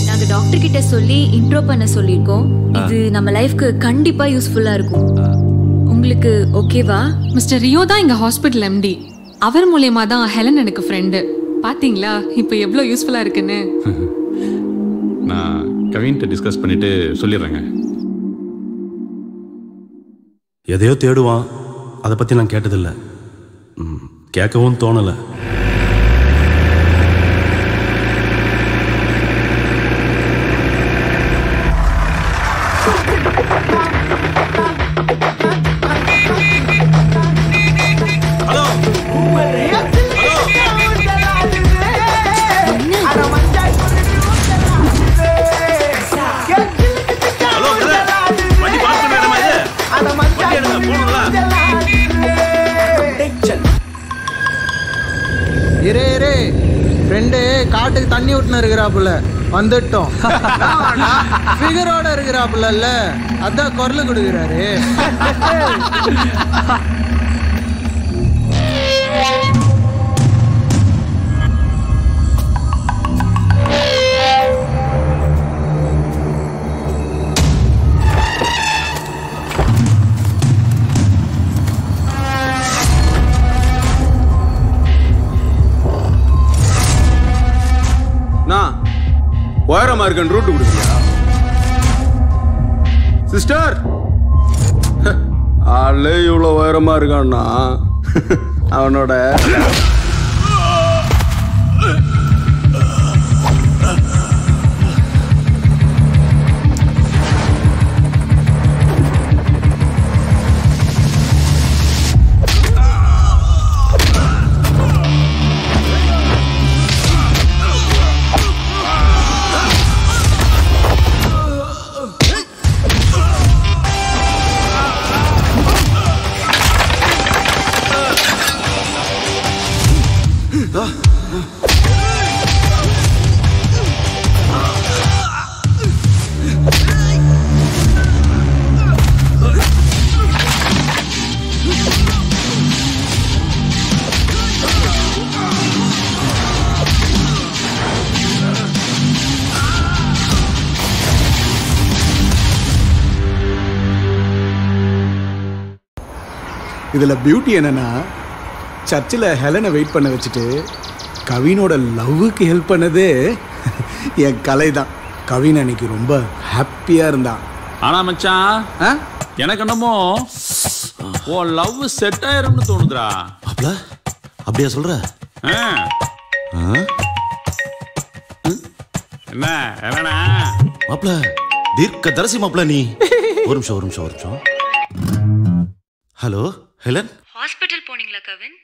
நாங்க டாக்டர் கிட்ட சொல்லி இன்ட்ரோ பண்ண சொல்லிருக்கோம். இது நம்ம லைஃப்க்கு கண்டிப்பா யூஸ்ஃபுல்லா இருக்கும். உங்களுக்கு ஓகேவா? மிஸ்டர் ரியோ தான் எங்க ஹாஸ்பிட்டல் எம்டி. அவர் மூலமா தான் ஹெலன் எனக்கு ஃப்ரெண்டு. பாத்தீங்களா இப்ப எவ்வளவு யூஸ்ஃபுல்லா இருக்குன்னு. நான் கவின்கிட்ட டிஸ்கஸ் பண்ணிட்டு சொல்லிடுறேங்க. எதையோ தேடுவான், அதை பற்றி நான் கேட்டதில்லை, கேட்கவும் தோணலை. ஃப்ரெண்டு காட்டுக்கு தண்ணி விட்டுன்னு இருக்கிறாப்புல வந்துட்டோம். ஃபிகரோட இருக்கிறாப்புல, அதான் குரல் கொடுக்குறாரு. உயரமா இருக்க ரூட் கொடுக்குறியா சிஸ்டர்? ஆளே இவ்வளவு உயரமா இருக்கான்னா அவனோட இதில் பியூட்டி என்னன்னா, சர்ச்சில் ஹெலனை வெயிட் பண்ண வச்சுட்டு கவினோட லவ்வுக்கு ஹெல்ப் பண்ணதே என் கலை தான். கவின் அன்னைக்கு ரொம்ப ஹாப்பியாக இருந்தான். ஆனா மச்சான், எனக்கு என்னமோ உன் லவ் செட் ஆயிரும்னு தோணுதுடா. அப்படியா சொல்ற? என்ன என்னடா மாப்ள, தீர்க்க தரிசி மாப்ள நீ. ஒரு நிமிஷம். ஹலோ ஹெலன், ஹாஸ்பிட்டல் போனீங்களா கவின்?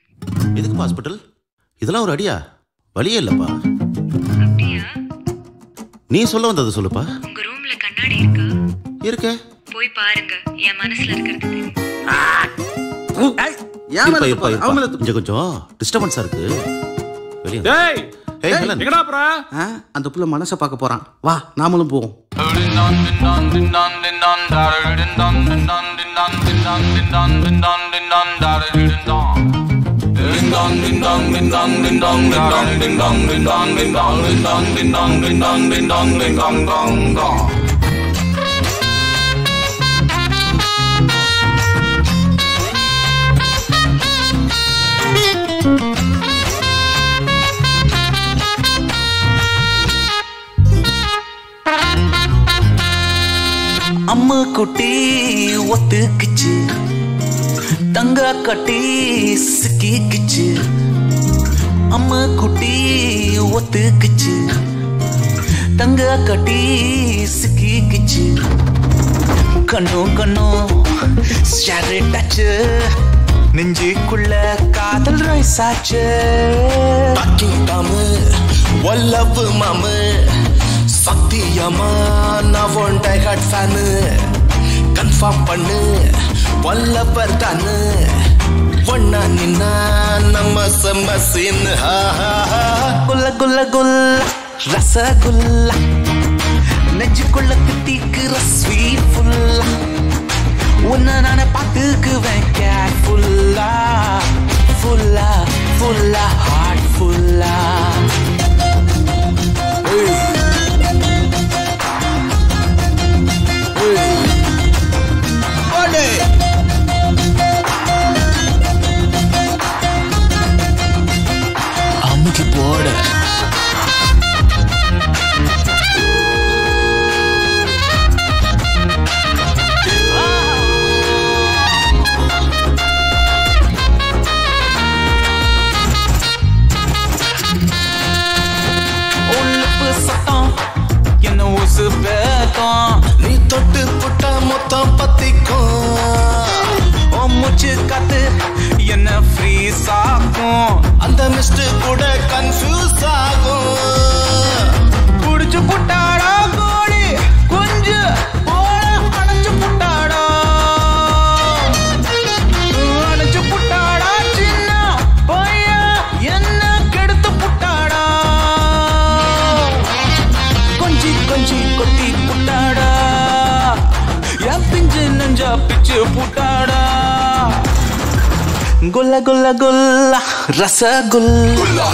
எதுக்கு ஹாஸ்பிட்டல்? இதெல்லாம் ஒரு அடியா? வழியே இல்லப்பா. அப்படியா? நீ சொல்ல வந்தது சொல்லுப்பா. உங்க ரூம்ல கண்ணாடி இருக்கா? இருக்க. போய் பாருங்க, என் மனசுல இருக்கிறது. இங்க கொஞ்சம் டிஸ்டர்பன்ஸா இருக்கு. வெளியே. டேய், ஏய் ஹெலன், எங்கடா போற? அந்த புள்ள மனசை பார்க்க போறான். வா, நாமளும் போவோம். அம்மா குட்டி ஒத்துக்குச்சு, தங்க கட்டி சிக்கிக்குச்சு. அம்மா குட்டி ஒத்துக்குச்சு, தங்க கட்டி சிக்கிக்குச்சு. கண்ணும் ஷேரிட்டாச்சு, நெஞ்சுக்குள்ள காதல் ரைசாச்சு. ஒல்லவு மாமு சத்தியமா நான் one die hard fan. Confirm பண்ணு வல்லவர் தானு. ஒன்னா நின்னா நம்ம செம்ம சீனு. குல்ல குல்ல குல்ல ரசகுல்லா, நெஞ்சுக்குள்ள தித்திக்கிற ஸ்வீட் ஃபுல்லா. உன்னை நானே பார்த்துக்குவேன் கேர்ஃபுல்லா, ஃபுல்லா ஃபுல்லா ஹார்ட் ஃபுல்லா. அமுக்கி போட ஆனஸ்ட் கூட கன்ஃபியூஸ் ஆகும். புடிச்சு புட்டாடா கோழி கொஞ்சம் போல அணைச்சு புட்டாடா, அணைச்சு புட்டாடா சின்ன பையன் என்ன கெடுத்து புட்டாடா, கொஞ்சி கொஞ்சி கொத்தி புட்டாடா, என் பிஞ்சு நெஞ்சா பிச்சு புட்டாடா. குல்ல குல்ல குல்ல ரசகுல்லா,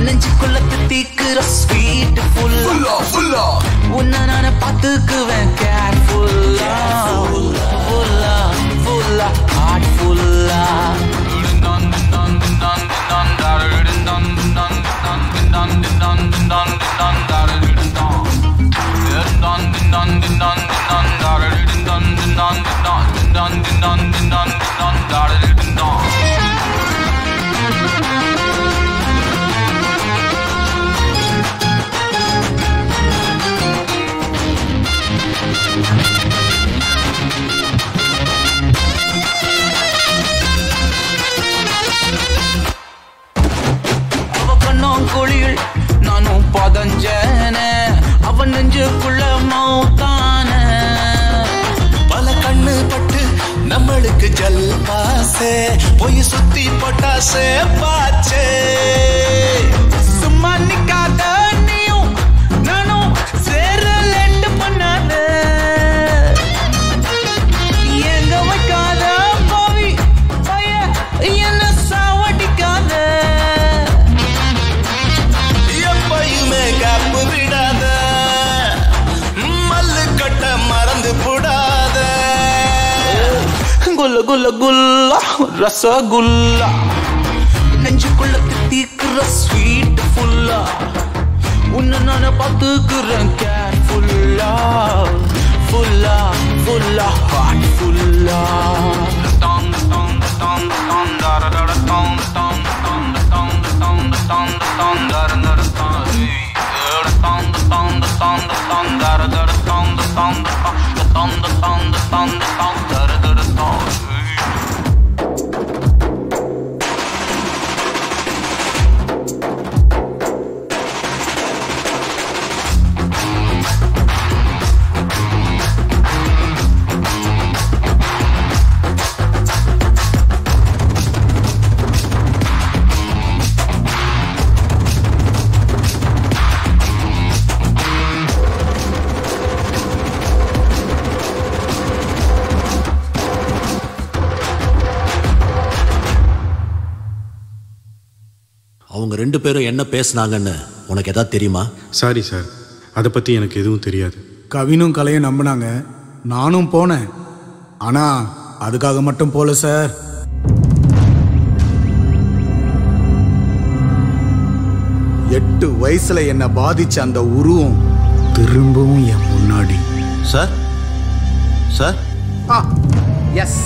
நெஞ்சுக்குள்ள தித்திக்கிற ஸ்வீட் ஃபுல்லா, உன்னை நானே பார்த்துக்குவேன் கேர்ஃபுல்லா, ஃபுல்லா ஃபுல்லா ஹார்ட் ஃபுல்லா. அவ கண்ணோம் குளிர் நானும் பதஞ்சேனே, அவன் நெஞ்சுக்குள்ள மௌத்தான. பல கண்ணு பட்டு நம்மளுக்கு ஜல் பாசே, போய் சுத்தி பட்டாசே பாச்சே. சும்மா நிக்காத நீயும் நானும் சேர லேட் பண்ணாத, எங்க வைக்காத பாவி பைய என்ன சாவடிக்காத, எப்பயுமே காப்பு விடாத, மல்லு கட்ட மறந்து போடாத. குல்ல குல்ல குல்லா ரசகுல்லா, நெஞ்சுக்குள்ள தித்திக்கிற ஸ்வீட் ஃபுல்லா, உன்னை நானே பார்த்துக்கிறேன் கேர்ஃபுல்லா, ஃபுல்லா ஃபுல்லா ஹார்ட் ஃபுல்லா. அவங்க 2 பேரும் என்ன பேசுனாங்கன்னு உனக்கு ஏதாவது தெரியுமா? சாரி சார், அதை பற்றி எனக்கு எதுவும் தெரியாது. கவினும் கலையும் நம்பினாங்க, நானும் போனேன். ஆனால் அதுக்காக மட்டும் போல சார். எட்டு வயசுல என்னை பாதிச்ச அந்த உருவம் திரும்பவும் என் முன்னாடி. Sir sir yes,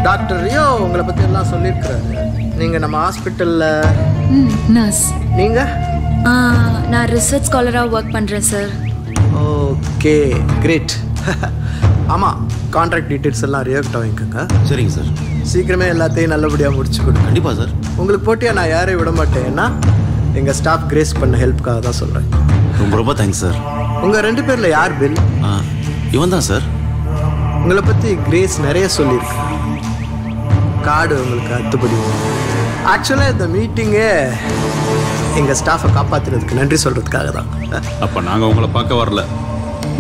doctor Rio உங்களை பற்றி எல்லாம் சொல்லியிருக்கிறாரு. நீங்கள் நம்ம ஹாஸ்பிட்டலில் நர்ஸ். நீங்கள்? நான் ரிசர்ச் ஸ்காலராக ஒர்க் பண்ணுறேன் சார். Okay great. ஆமாம், கான்ட்ராக்ட் டீட்டெயில்ஸ் எல்லாம் ரியோக்ட் வாங்கிக்கோங்க. சரிங்க சார். சீக்கிரமே எல்லாத்தையும் நல்லபடியாக முடிச்சு கொடுங்க. கண்டிப்பாக சார். உங்களுக்கு போட்டியாக நான் யாரையும் விட மாட்டேன். ஏன்னா எங்கள் ஸ்டாஃப் கிரேஸ் பண்ண ஹெல்ப்புக்காக தான் சொல்கிறேன். ரொம்ப ரொம்ப தேங்க்ஸ் சார். உங்கள் 2 பேரில் யார் பில்? இவன் தான் சார். உங்களை பற்றி கிரேஸ் நிறைய சொல்லியிருக்கு. கார்டு உங்களுக்கு அத்துப்படி. ஆக்சுவலாக இந்த மீட்டிங்கே எங்கள் ஸ்டாஃபை காப்பாற்றுறதுக்கு நன்றி சொல்கிறதுக்காக தான். அப்போ நாங்கள் உங்களை பார்க்க வரல,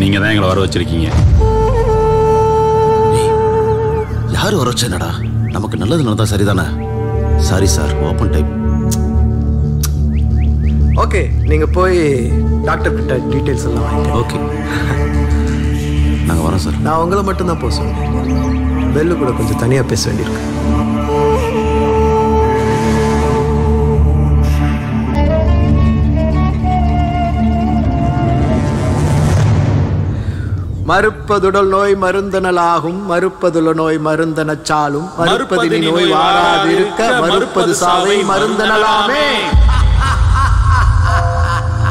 நீங்கள் தான் எங்களை வர வச்சிருக்கீங்க. யார் வர வச்சேனடா? நமக்கு நல்லது நடந்தா சரிதானே? Sorry sir, open type. Okay, நீங்கள் போய் டாக்டர் கிட்ட டீட்டெயில்ஸ் எல்லாம் வாங்க. ஓகே, நாங்கள் வரோம் சார். நான் உங்களை மட்டும்தான் போக சொன்னேன். பெல்லு கூட கொஞ்சம் தனியாக பேச வேண்டியிருக்கு. மறுப்பதுடல் நோய் மருந்தனலாகும், மறுப்பதுல நோய் மருந்தனச்சாலும், மறுப்பதினி நோய் வாராதிருக்க, மறுப்பது சாவை மருந்தனலாமே.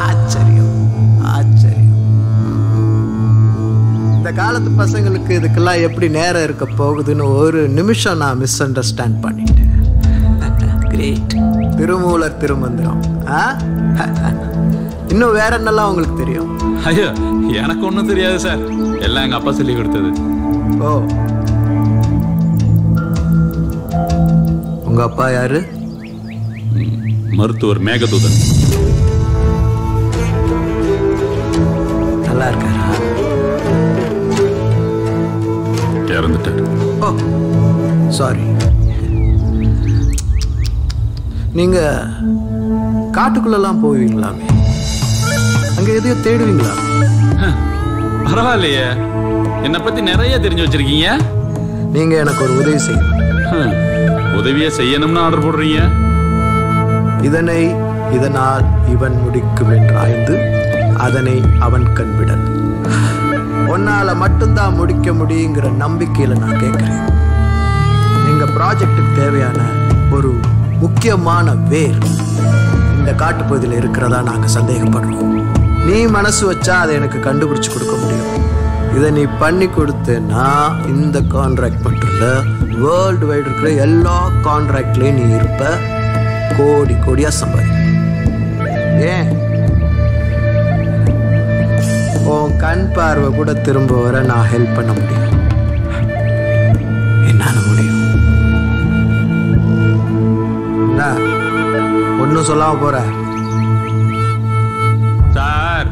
ஆச்சரியம் ஆச்சரியம். இந்த காலத்து பசங்களுக்கு இதுக்கெல்லாம் எப்படி நேரம் இருக்க போகுதுன்னு ஒரு நிமிஷம் நான் மிஸ் அண்டர்ஸ்டாண்ட் பண்ணிட்டேன். கிரேட். திருமூலர் திருமந்திரம். இன்னும் வேற என்னெல்லாம் உங்களுக்கு தெரியும்? ஐயோ, எனக்கு ஒன்றும் தெரியாது சார். எல்லாம் எங்க அப்பா சொல்லி கொடுத்தது. ஓ, உங்க அப்பா யாரு? மருத்துவர் மேகதூதன். நல்லா இருக்காரா? இறந்துட்டார். ஓ சாரி. நீங்க காட்டுக்குள்ளெல்லாம் போவீங்களாமே, அங்க எதையோ தேடுவீங்களா? பரவாயில்லையே, என்னை பத்தி நிறைய தெரிஞ்சு வச்சிருக்கீங்க. நீங்க எனக்கு ஒரு உதவி செய்யணும். உதவியை செய்யணும்னு ஆர்டர் போடுறீங்க. இதனால் இவன் முடிக்கும் என்றாய்ந்து அதனை அவன் கண்விடல். உன்னால மட்டும்தான் முடிக்க முடியுங்கிற நம்பிக்கையில நான் கேட்கிறேன். எங்க ப்ராஜெக்டுக்கு தேவையான ஒரு முக்கியமான வேர் இந்த காட்டுப்பகுதியில் இருக்கிறதா நாங்க சந்தேகப்படுறோம். நீ மனசு வச்சா அதை எனக்கு கண்டுபிடிச்சு கொடுக்க முடியும். இதை நீ பண்ணி கொடுத்தேன்னா இந்த கான்ட்ராக்ட் மட்டும் இல்ல, வேர்ல்டு வைடு இருக்கிற எல்லா கான்ட்ராக்ட்லயும் நீ இருப்ப, கோடி கோடியா சம்பாதி. ஏன் உன் கண் பார்வை கூட திரும்ப வர நான் ஹெல்ப் பண்ண முடியும். என்னால முடியும். ஒன்னும் சொல்லாம போற சார்.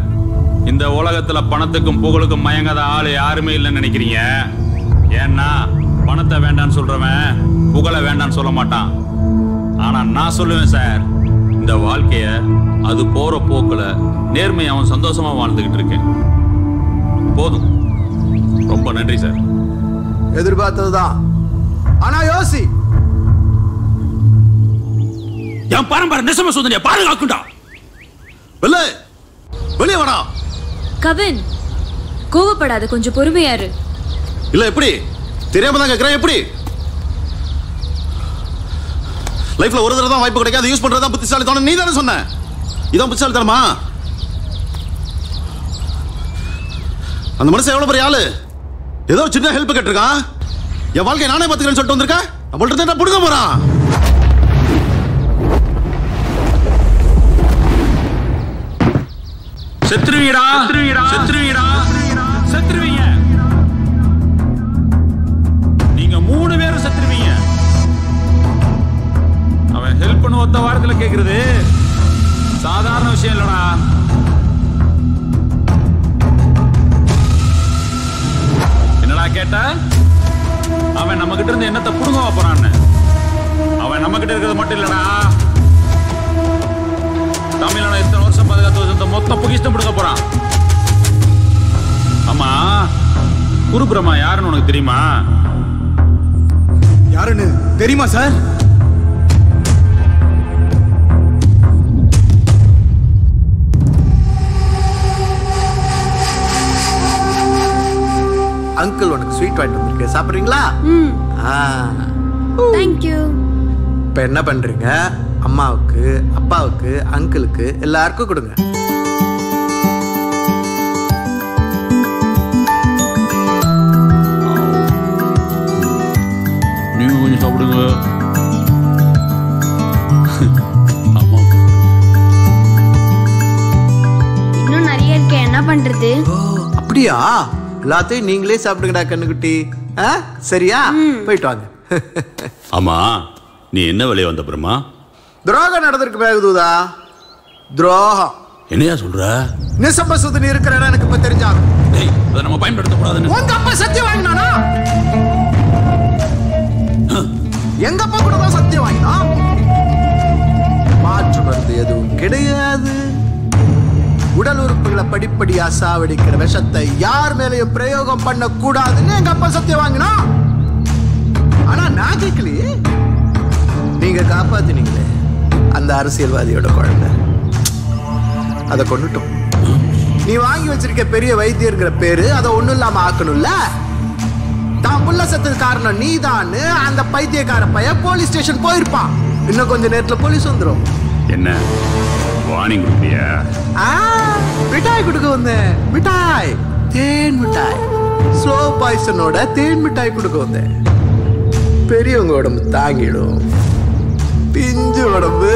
இந்த உலகத்துல பணத்துக்கும் புகழுக்கும் மயங்காத ஆளு யாருமே இல்லைன்னு நினைக்கிறீங்க. ஏன்னா பணத்தை வேண்டான்னு சொல்றவன் புகழ வேண்டான்னு சொல்ல மாட்டான். ஆனா நான் சொல்லுவேன் சார், இந்த வாழ்க்கைய அது போற போக்குல நேர்மை அவன் சந்தோஷமா வாழ்ந்துகிட்டு இருக்கேன். போதும். ரொம்ப நன்றி சார். எதிர்பார்த்ததுதான். ஆனா யோசி, என் பரம்பரை நெசம சோதனையை பாதுகாக்குண்டா. வெளியே வாடா. கவின், கோவப்படாத, கொஞ்சம் பொறுமையாரு. இல்ல எப்படி தெரியாம தான் கேக்குறேன். எப்படி லைஃப்ல ஒரு தடவை தான் வாய்ப்பு கிடைக்காது, யூஸ் பண்றதா புத்திசாலித்தனம். நீ தானே சொன்ன இதான் புத்திசாலித்தனமா? அந்த மனுஷன் எவ்வளவு பெரிய ஆளு, ஏதோ சின்ன ஹெல்ப் கேட்டிருக்கான். என் வாழ்க்கையை நானே பாத்துக்கிறேன்னு சொல்லிட்டு வந்திருக்கேன். நம்மள்ட்ட என்ன புடுங்க போறான்? செத்துருவீடா, செத்துருவீடா, செத்துருவீங்க. நீங்க 3 பேரும் செத்துருவீங்க. அவன் ஹெல்ப் பண்ண ஒத்த வாரத்துல கேக்குறது சாதாரண விஷயம் இல்லடா. என்னடா கேட்ட? அவன் நம்ம கிட்ட இருந்து என்னத்தை புடுங்க போறான்னு. அவன் நம்ம கிட்ட இருக்கிறது மட்டும் இல்லடா, தமிழ்நாடு எத்தனை வருஷம் பாதுகாத்து மொத்த புகிஷ்டம் கொடுக்க போறான். ஆமா, குரு பிரம்மா யாருன்னு உனக்கு தெரியுமா? யாருன்னு தெரியுமா சார்? அங்கிள் உனக்கு ஸ்வீட் வாங்கிட்டு வந்திருக்கேன், சாப்பிடுறீங்களா? தேங்க்யூ. இப்ப என்ன பண்றீங்க? அம்மாவுக்கு, அப்பாவுக்கு, அங்கிளுக்கு எல்லாருக்கும் கொடுங்க. நீங்க கொஞ்சம் சாப்பிடுங்க. இன்னும் நிறைய இருக்கு, என்ன பண்றது? அப்படியா? எல்லாத்தையும் நீங்களே சாப்பிடுங்கடா கண்ணுக்குட்டி. சரியா? போயிட்டு வாங்க. ஆமா, நீ என்ன வேலையை வந்த பிரம்மா? துரோகம் நடந்திருக்கு மேகதூதா. துரோகம். என்னையா சொல்ற? நிசம்ப சுதனி இருக்கிற இடம் எனக்கு இப்ப தெரிஞ்சாகும். அதை நம்ம பயன்படுத்த கூடாதுன்னு உங்க அப்பா சத்தியம் வாங்கினானா? எங்க அப்பா கூட தான் சத்தியம் வாங்கினா. மாற்று மருந்து எதுவும் கிடையாது. உடல் உறுப்புகளை படிப்படியா சாவடிக்கிற விஷத்தை யார் மேலேயும் பிரயோகம் பண்ண கூடாதுன்னு எங்க அப்பா சத்தியம் வாங்கினா. ஆனா நான் கேட்கலையே. நீங்க காப்பாத்தினீங்களே அந்த அரசியல்வாதியோட குழந்தை, அதை கொண்டுட்டோம். நீ வாங்கி வச்சிருக்க பெரிய வைத்தியர்ங்கிற பேரு அதை ஒண்ணும் இல்லாம ஆக்கணும்ல. தான் புள்ள சத்துக்கு காரணம் நீதான்னு அந்த பைத்தியக்கார பையன் போலீஸ் ஸ்டேஷன் போயிருப்பான். இன்னும் கொஞ்ச நேரத்துல போலீஸ் வந்துடும். என்ன வார்னிங் கொடுப்பியா? மிட்டாய் கொடுக்க வந்தேன். மிட்டாய், தேன் மிட்டாய், ஸ்லோ பாய்சனோட தேன் மிட்டாய் கொடுக்க வந்தேன். பெரியவங்க உடம்பு தாங்கிடும். பிஞ்சு உடம்பு.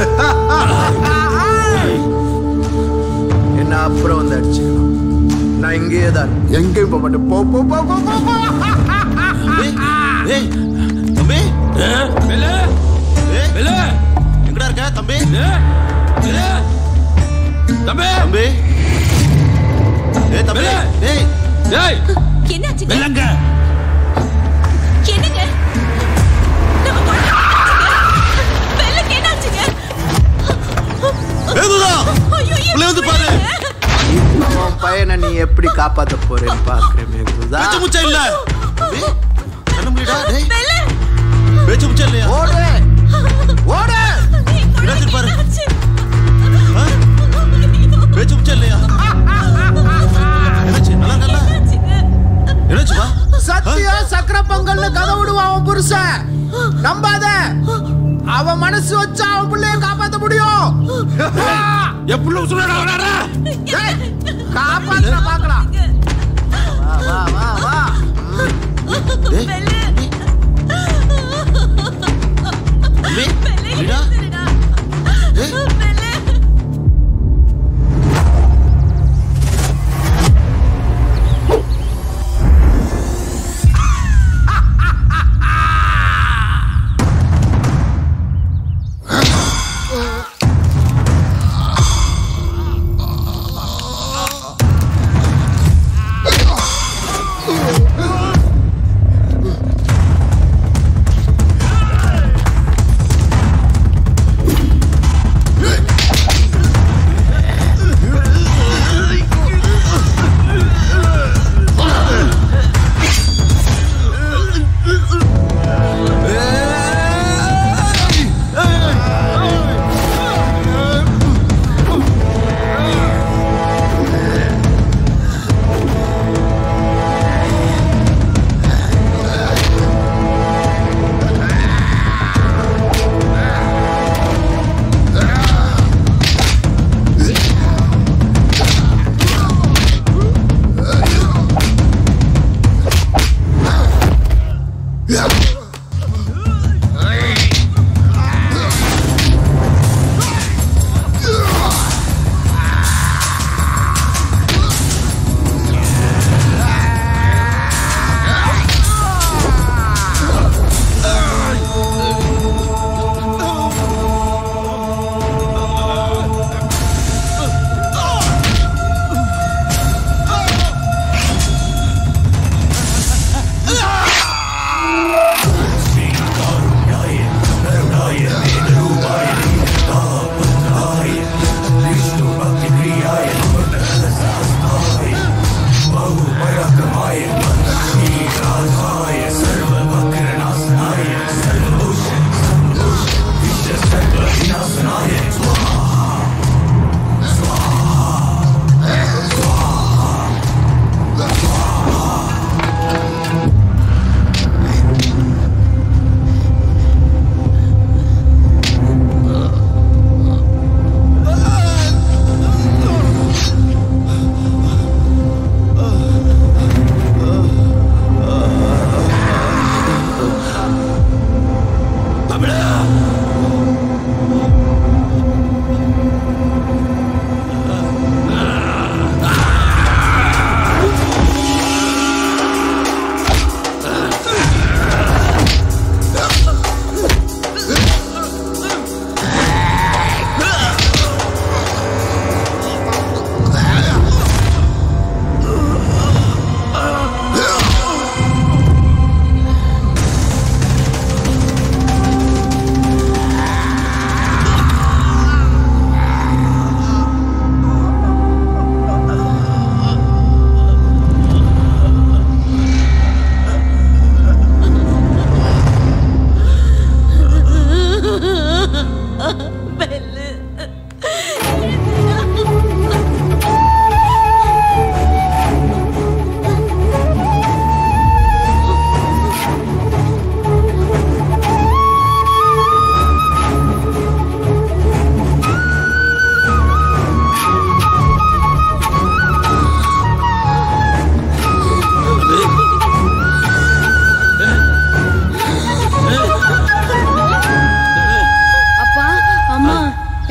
என்ன அப்புறம் வந்து அடிச்சுக்கலாம். நான் இங்கேயே தான், எங்கேயும் போக மாட்டேன். போ போ போ போ போ. தம்பி வெள்ளு வெள்ளு எங்கடா இருக்க தம்பி? தம்பி தம்பி தம்பி டேய் டேய் என்னாச்சு? வெள்ளங்க என்னங்க? வெள்ளங்க என்னாச்சுங்க? ஏதுடா உள்ள வந்து பாரு. உன் பையனை நீ எப்படி காப்பாத்த போறேன்னு பாக்குறேன் மேகுதா. பேச்சு முச்சா இல்ல என்ன முடிடா டேய் பேச்சு முச்சா இல்லையா? ஓடு ஓடு இராத்திரி பாரு. பேச்சு முச்சா இல்லையா? என்னாச்சு நல்லா இருக்கல? என்னாச்சுமா? சத்தியா சக்கர பொங்கல்னு கதை விடுவான் அவன் புருஷன். நம்பாத. அவன் மனசு வச்சா அவன் பிள்ளைய காப்பாத்த முடியும். என் புள்ள உசுரடா வராடா. காப்பாத்த பார்க்கலாம். வா வா வா வா. டேய் விடா டேய்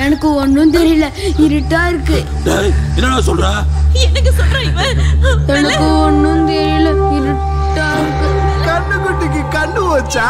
எனக்கு ஒன்றும் தெரியல, இருட்டா இருக்கு. என்னடா சொல்ற? என்னங்க சொல்ற இவன்? எனக்கு ஒன்றும் தெரியல, இருட்டா இருக்கு. கண்ணுக்குட்டிக்கு கண்ணு வச்சா?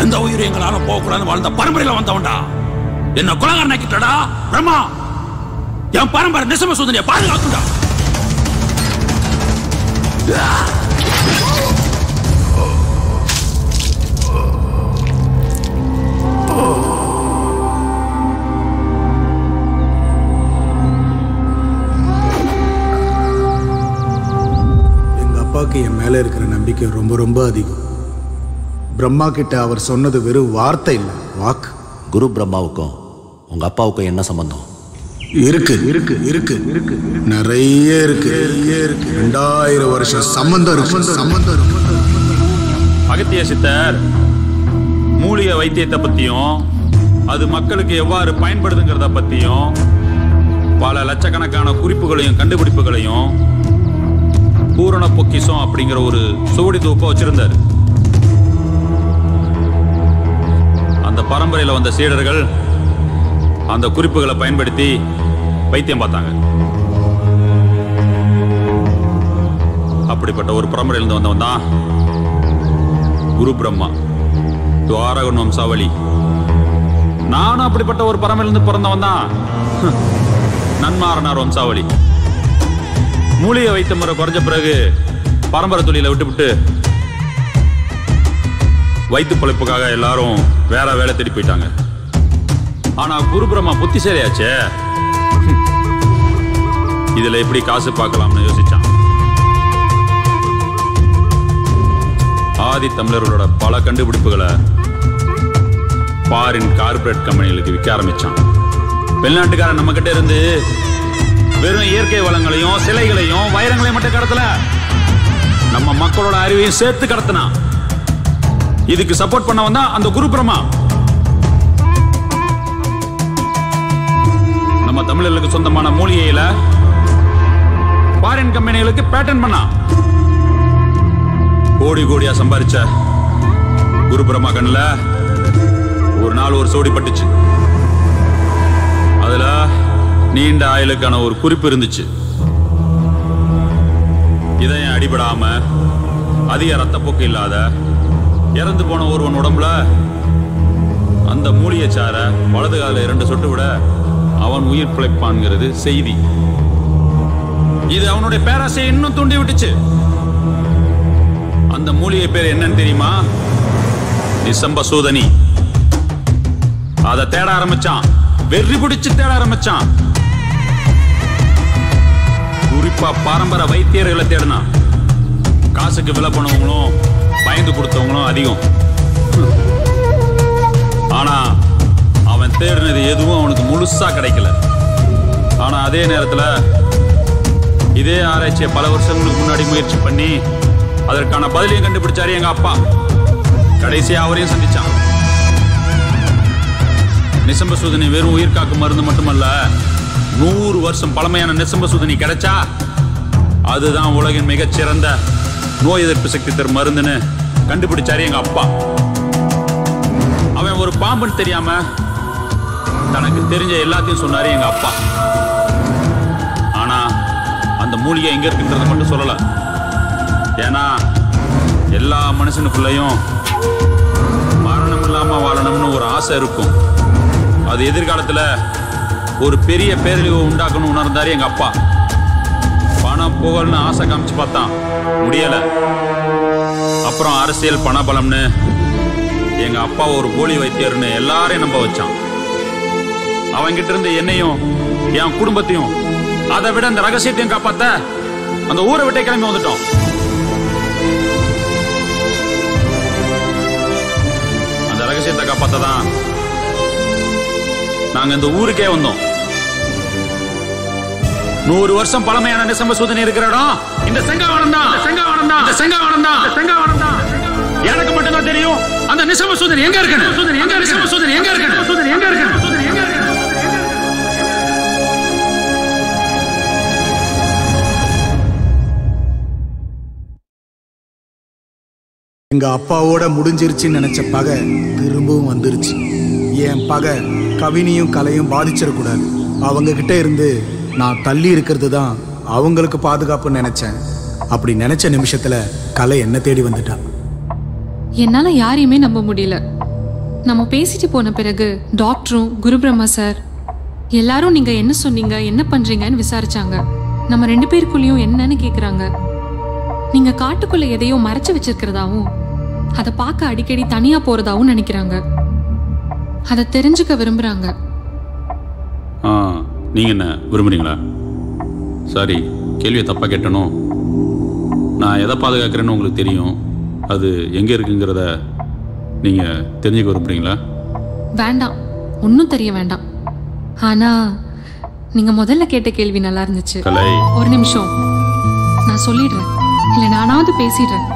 எந்த உயிர் எங்களால போகக்கூடாது வாழ்ந்த பரம்பரையில வந்தவன்டா. என்ன கொலகாரன் ஆக்கிட்டடா பிரம்மா. என் பரம்பரை நிசம சூதனையை பாதுகாக்குடா. எங்க அப்பாவுக்கு என் மேல இருக்கிற நம்பிக்கை ரொம்ப ரொம்ப அதிகம். பிரம்மா கிட்ட அவர் சொன்னது வெறும் வார்த்தை இல்லை, வாக்கு. குரு பிரம்மாவுக்கும் உங்க அப்பாவுக்கும் என்ன சம்பந்தம்? இருக்கு இருக்கு இருக்கு இருக்கு நிறைய இருக்கு 2000 வருஷம் சம்பந்தம் இருக்கு. அகத்திய சித்தர் மூலிகை வைத்தியத்தை பத்தியும் அது மக்களுக்கு எவ்வாறு பயன்படுதுங்கிறத பத்தியும் பல லட்சக்கணக்கான குறிப்புகளையும் கண்டுபிடிப்புகளையும் பூரண பொக்கிஷம் அப்படிங்கிற ஒரு சுவடி தொகுப்பை வச்சிருந்தார். அந்த பரம்பரையில் வந்த சீடர்கள் அந்த குறிப்புகளை பயன்படுத்தி வைத்தியம் பார்த்தாங்க. அப்படிப்பட்ட ஒரு பரம்பரையிலிருந்து வந்தவன் தான் குரு பிரம்மா, துவாரகன் வம்சாவளி. நானும் அப்படிப்பட்ட ஒரு பரம்பரையிலிருந்து பிறந்தவன் தான் நன்மாரனார் வம்சாவளி. மூலிகை வைத்த முறை குறைஞ்ச பிறகு பரம்பரை தொழிலை விட்டுவிட்டு வைத்து பிழைப்புக்காக எல்லாரும் வேற வேலை தேடி போயிட்டாங்க. ஆனா குரு பிரம்மா புத்திசாலியாச்சே, இதுல எப்படி காசு பார்க்கலாம்னு யோசிச்சான். ஆதி தமிழர்களோட பல கண்டுபிடிப்புகளை ஃபாரின் கார்பரேட் கம்பெனிகளுக்கு விற்க ஆரம்பிச்சான். வெளிநாட்டுக்காரன் நம்ம கிட்ட இருந்து வெறும் இயற்கை வளங்களையும் சிலைகளையும் வைரங்களையும் மட்டும் கடத்தல, நம்ம மக்களோட அறிவையும் சேர்த்து கடத்தினான். இதுக்கு சப்போர்ட் பண்ண வந்தா அந்த குரு பிரம்மா. நம்ம தமிழர்களுக்கு சொந்தமான மூலிகையில ஃபாரின் கம்பெனிகளுக்கு பேட்டன் பண்ணா. கோடி கோடியா சம்பாதிச்ச குரு பிரம்மா கண்ணுல ஒரு நாள் ஒரு சோடி பட்டுச்சு. அதுல நீண்ட ஆயுளுக்கான ஒரு குறிப்பு இருந்துச்சு. இதயம் அடிபடாம அதிக ரத்தப்போக்கு இல்லாத இறந்து போன ஒருவன் உடம்புல அந்த மூலிகை சார வலது கால 2 சொட்டு விட அவன் உயிர் பிழைப்பான்ங்கிறது செய்தி. இது அவனுடைய பேராசையை இன்னும் தூண்டி விட்டுச்சு. அந்த மூலிகை பேர் என்னன்னு தெரியுமா? நிசம்ப சூதனி. அதை தேட ஆரம்பிச்சான், வெறி பிடிச்சு தேட ஆரம்பிச்சான். குறிப்பா பாரம்பரிய வைத்தியர்களை தேடினான். காசுக்கு விலை பண்ணவங்களும் பயந்து கொடுத்தவங்களும் அதிகம். ஆனா அவன் தேடினது எதுவும் அவனுக்கு முழுசா கிடைக்கல. ஆனா அதே நேரத்துல இதே ஆராய்ச்சியை பல வருஷங்களுக்கு முன்னாடி முயற்சி பண்ணி அதற்கான பதிலையும் கண்டுபிடிச்சாரு எங்க அப்பா. கடைசியா அவரையும் சந்திச்சான். நிசம்ப சூதனி வெறும் உயிர் காக்கும் மருந்து மட்டுமல்ல, 100 வருஷம் பழமையான நிசம்ப சூதனி கிடைச்சா அதுதான் உலகின் மிகச்சிறந்த நோய் எதிர்ப்பு சக்தி தரும் மருந்துன்னு கண்டுபிடிச்சாரு எங்க அப்பா. அவன் ஒரு பாம்புன்னு தெரியாம தனக்கு தெரிஞ்ச எல்லாத்தையும் சொன்னாரு எங்க அப்பா. ஆனா அந்த மூலிகை எங்க இருக்குன்றத மட்டும் சொல்லல. ஏன்னா எல்லா மனுஷனுக்குள்ளயும் மரணம் இல்லாம வாழணும்னு ஒரு ஆசை இருக்கும். அது எதிர்காலத்துல ஒரு பெரிய பேரழிவு உண்டாக்கணும் உணர்ந்தாரு எங்க அப்பா. பணம் புகழ்னு ஆசை காமிச்சு பார்த்தான், முடியல. அப்புறம் அரசியல் பணபலம்னு எங்க அப்பா ஒரு போலி வைத்தியர்னு எல்லாரையும் நம்ப வச்சான். அவங்கிட்ட இருந்து என்னையும் என் குடும்பத்தையும் அதை விட அந்த ரகசியத்தையும் காப்பாத்த அந்த ஊரை விட்டே கிளம்பி வந்துட்டோம். அந்த ரகசியத்தை காப்பாத்ததான் நாங்க இந்த ஊருக்கே வந்தோம். 100 வருஷம் பழமையான நிசம்பசூதன் இருக்கிற இடம் இந்த செங்காவனம் தான். எனக்கு மட்டும்தான் தெரியும் அந்த நிசம்பசூதன் எங்க இருக்கு. எங்க அப்பாவோட முடிஞ்சிருச்சுன்னு நினைச்ச பகை திரும்பவும் வந்துருச்சு. என் பகை கவினியும் கலையும் பாதிச்சிடக்கூடாது. அவங்க கிட்ட இருந்து நான் தள்ளி இருக்கிறது தான் அவங்களுக்கு பாதுகாப்புன்னு நினைச்சேன். அப்படி நினைச்ச நிமிஷத்துல கலை என்ன தேடி வந்துட்டா. என்னால யாரையுமே நம்ப முடியல. நம்ம பேசிட்டு போன பிறகு டாக்டரும் குருபிரம்மா சார் எல்லாரும் நீங்க என்ன சொன்னீங்க, என்ன பண்றீங்கன்னு விசாரிச்சாங்க. நம்ம 2 பேருக்குள்ளேயும் என்னன்னு கேக்குறாங்க. நீங்க காட்டுக்குள்ள எதையோ மறைச்சு வச்சிருக்கிறதாவும் அதை பார்க்க அடிக்கடி தனியா போறதாவும் நினைக்கிறாங்க. அதை தெரிஞ்சுக்க விரும்புறாங்க. நீங்க என்ன விரும்புறீங்களா? சாரி, கேள்வியை தப்பா கேட்டனும். நான் எதை பாதுகாக்கிறேன்னு உங்களுக்கு தெரியும். அது எங்க இருக்குங்கிறத நீங்க தெரிஞ்சுக்க விரும்புறீங்களா? வேண்டாம், ஒன்னும் தெரிய வேண்டாம். ஆனா நீங்க முதல்ல கேட்ட கேள்வி நல்லா இருந்துச்சு. ஒரு நிமிஷம், நான் சொல்லிடுறேன். இல்ல நானாவது பேசிடுறேன்.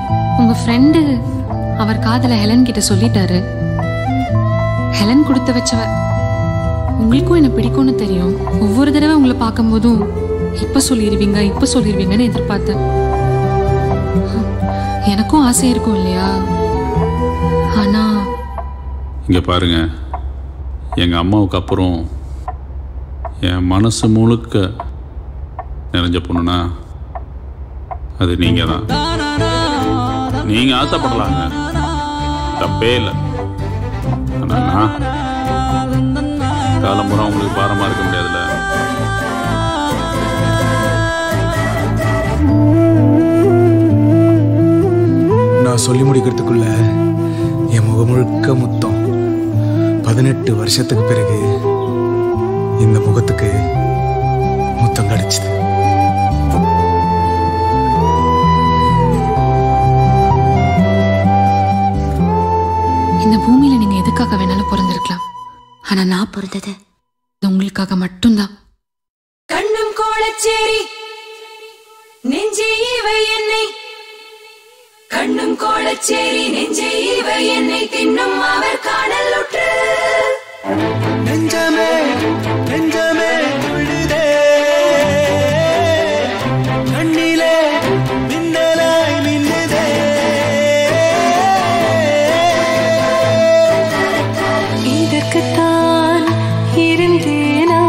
உங்க ஃப்ரெண்டு அவர் காதல ஹெலன் கிட்ட சொல்லிட்டாரு. ஹெலன் கொடுத்து வச்சவ. உங்களுக்கும் என்ன பிடிக்கும்னு தெரியும். ஒவ்வொரு தடவை உங்களை பார்க்கும் போதும் இப்ப சொல்லிடுவீங்கன்னு எதிர்பார்த்தேன். எனக்கும் ஆசை இருக்கும் இல்லையா? ஆனா இங்க பாருங்க, எங்க அம்மாவுக்கு அப்புறம் என் மனசு முழுக்க நிறைஞ்ச பொண்ணுனா அது நீங்க தான். நீங்க ஆசைப்படலாங்க, தப்பே இல்லை. ஆனா காலம்புறம் உங்களுக்கு பாரமா இருக்க முடியாதுல்ல. நான் சொல்லி முடிக்கிறதுக்குள்ள என் முகம் முழுக்க முத்தம். 18 வருஷத்துக்கு பிறகு இந்த முகத்துக்கு முத்தம் கிடைச்சது. இந்த பூமியில நீங்க எதுக்காக வேணாலும் பிறந்திருக்கலாம். ஆனா நான் பிறந்தது உங்களுக்காக மட்டும்தான். கண்ணும் கோலச்சேரி நெஞ்சே இவை என்னை, கண்ணும் கோலச்சேரி நெஞ்சே இவை என்னை தின்னும் அவர் காணல் உற்று. நெஞ்சமே நெஞ்சமே துள்ளுதே, கண்ணிலே மின்னலாய் மின்னுதே. இதற்குத்தான் இருந்தேனா,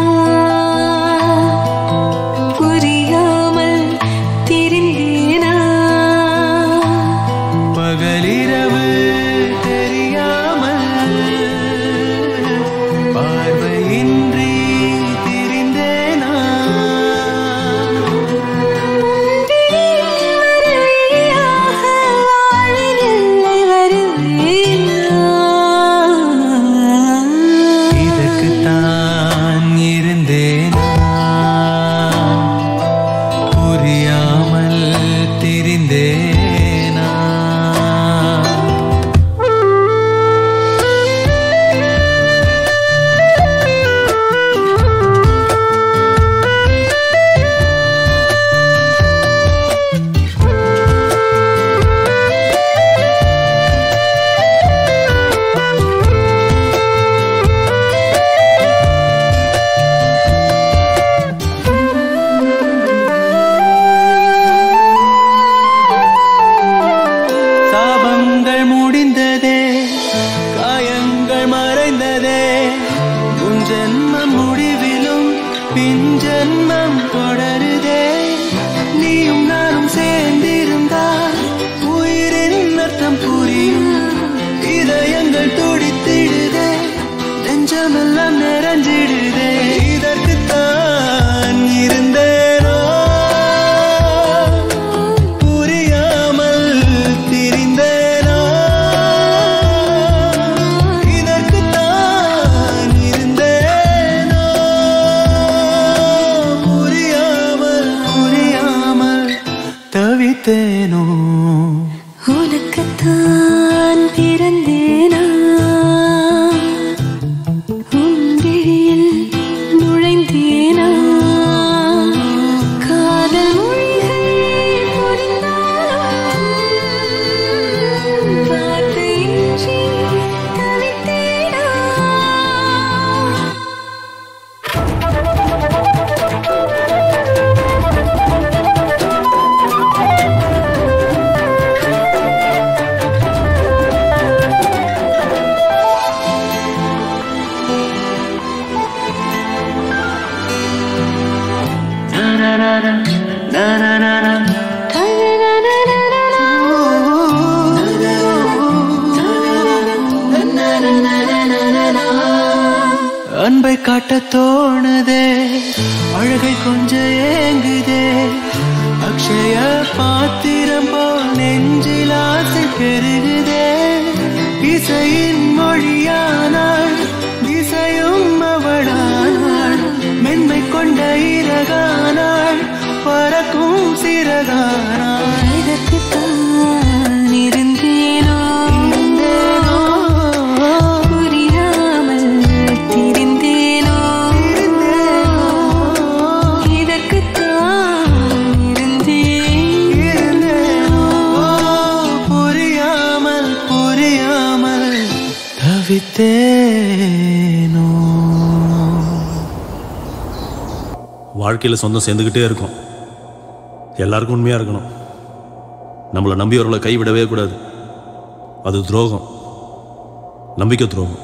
புரியாமல் திரிந்தேனா. பகலிரவு தெரியாமல் பார்வையின்றி திரிந்தேனா. இதற்குத்தான் இருந்தேனா, புரியாமல் திரிந்தேனா. சாபங்கள் முடிந்ததே, காயங்கள் மறைந்ததே. உன் ஜென்மம் முடிவிலும் பின் ஜென்மம் தொடருதே. நீயும் நானும் சேர்ந்திருந்தால் உயிரின் அர்த்தம் புரியும். இதயங்கள் துடித்திடுதே, நெஞ்சமெல்லாம் நிறைஞ்சிடுதே. இதற்குத்தான் இருந்தேனோ, புரியாமல் திரிந்தேனோ. இதற்குத்தான் இருந்தேனோ, புரியாமல் தவித்தேனோ. உனக்குத்தான் பிறந்தேனா, உன் விழியில் நுழைந்தேனா. பெருகுதே இசையின் மொழியானாள் திசையும் அவளானாள் மென்மை கொண்ட இறகானாள் பறக்கும் சிறகானாள் இதற்குத்தான் இருந்தேனோ புரியாமல் திரிந்தேனோ இதற்குத்தான் இருந்தேனோ புரியாமல் புரியாமல் தவித்தேனோ. வாழ்க்கையில் சொந்தம் சேர்ந்துக்கிட்டே இருக்கும். எல்லாருக்கும் உண்மையாக இருக்கணும். நம்மளை நம்பியவர்களை கைவிடவே கூடாது. அது துரோகம், நம்பிக்கை துரோகம்.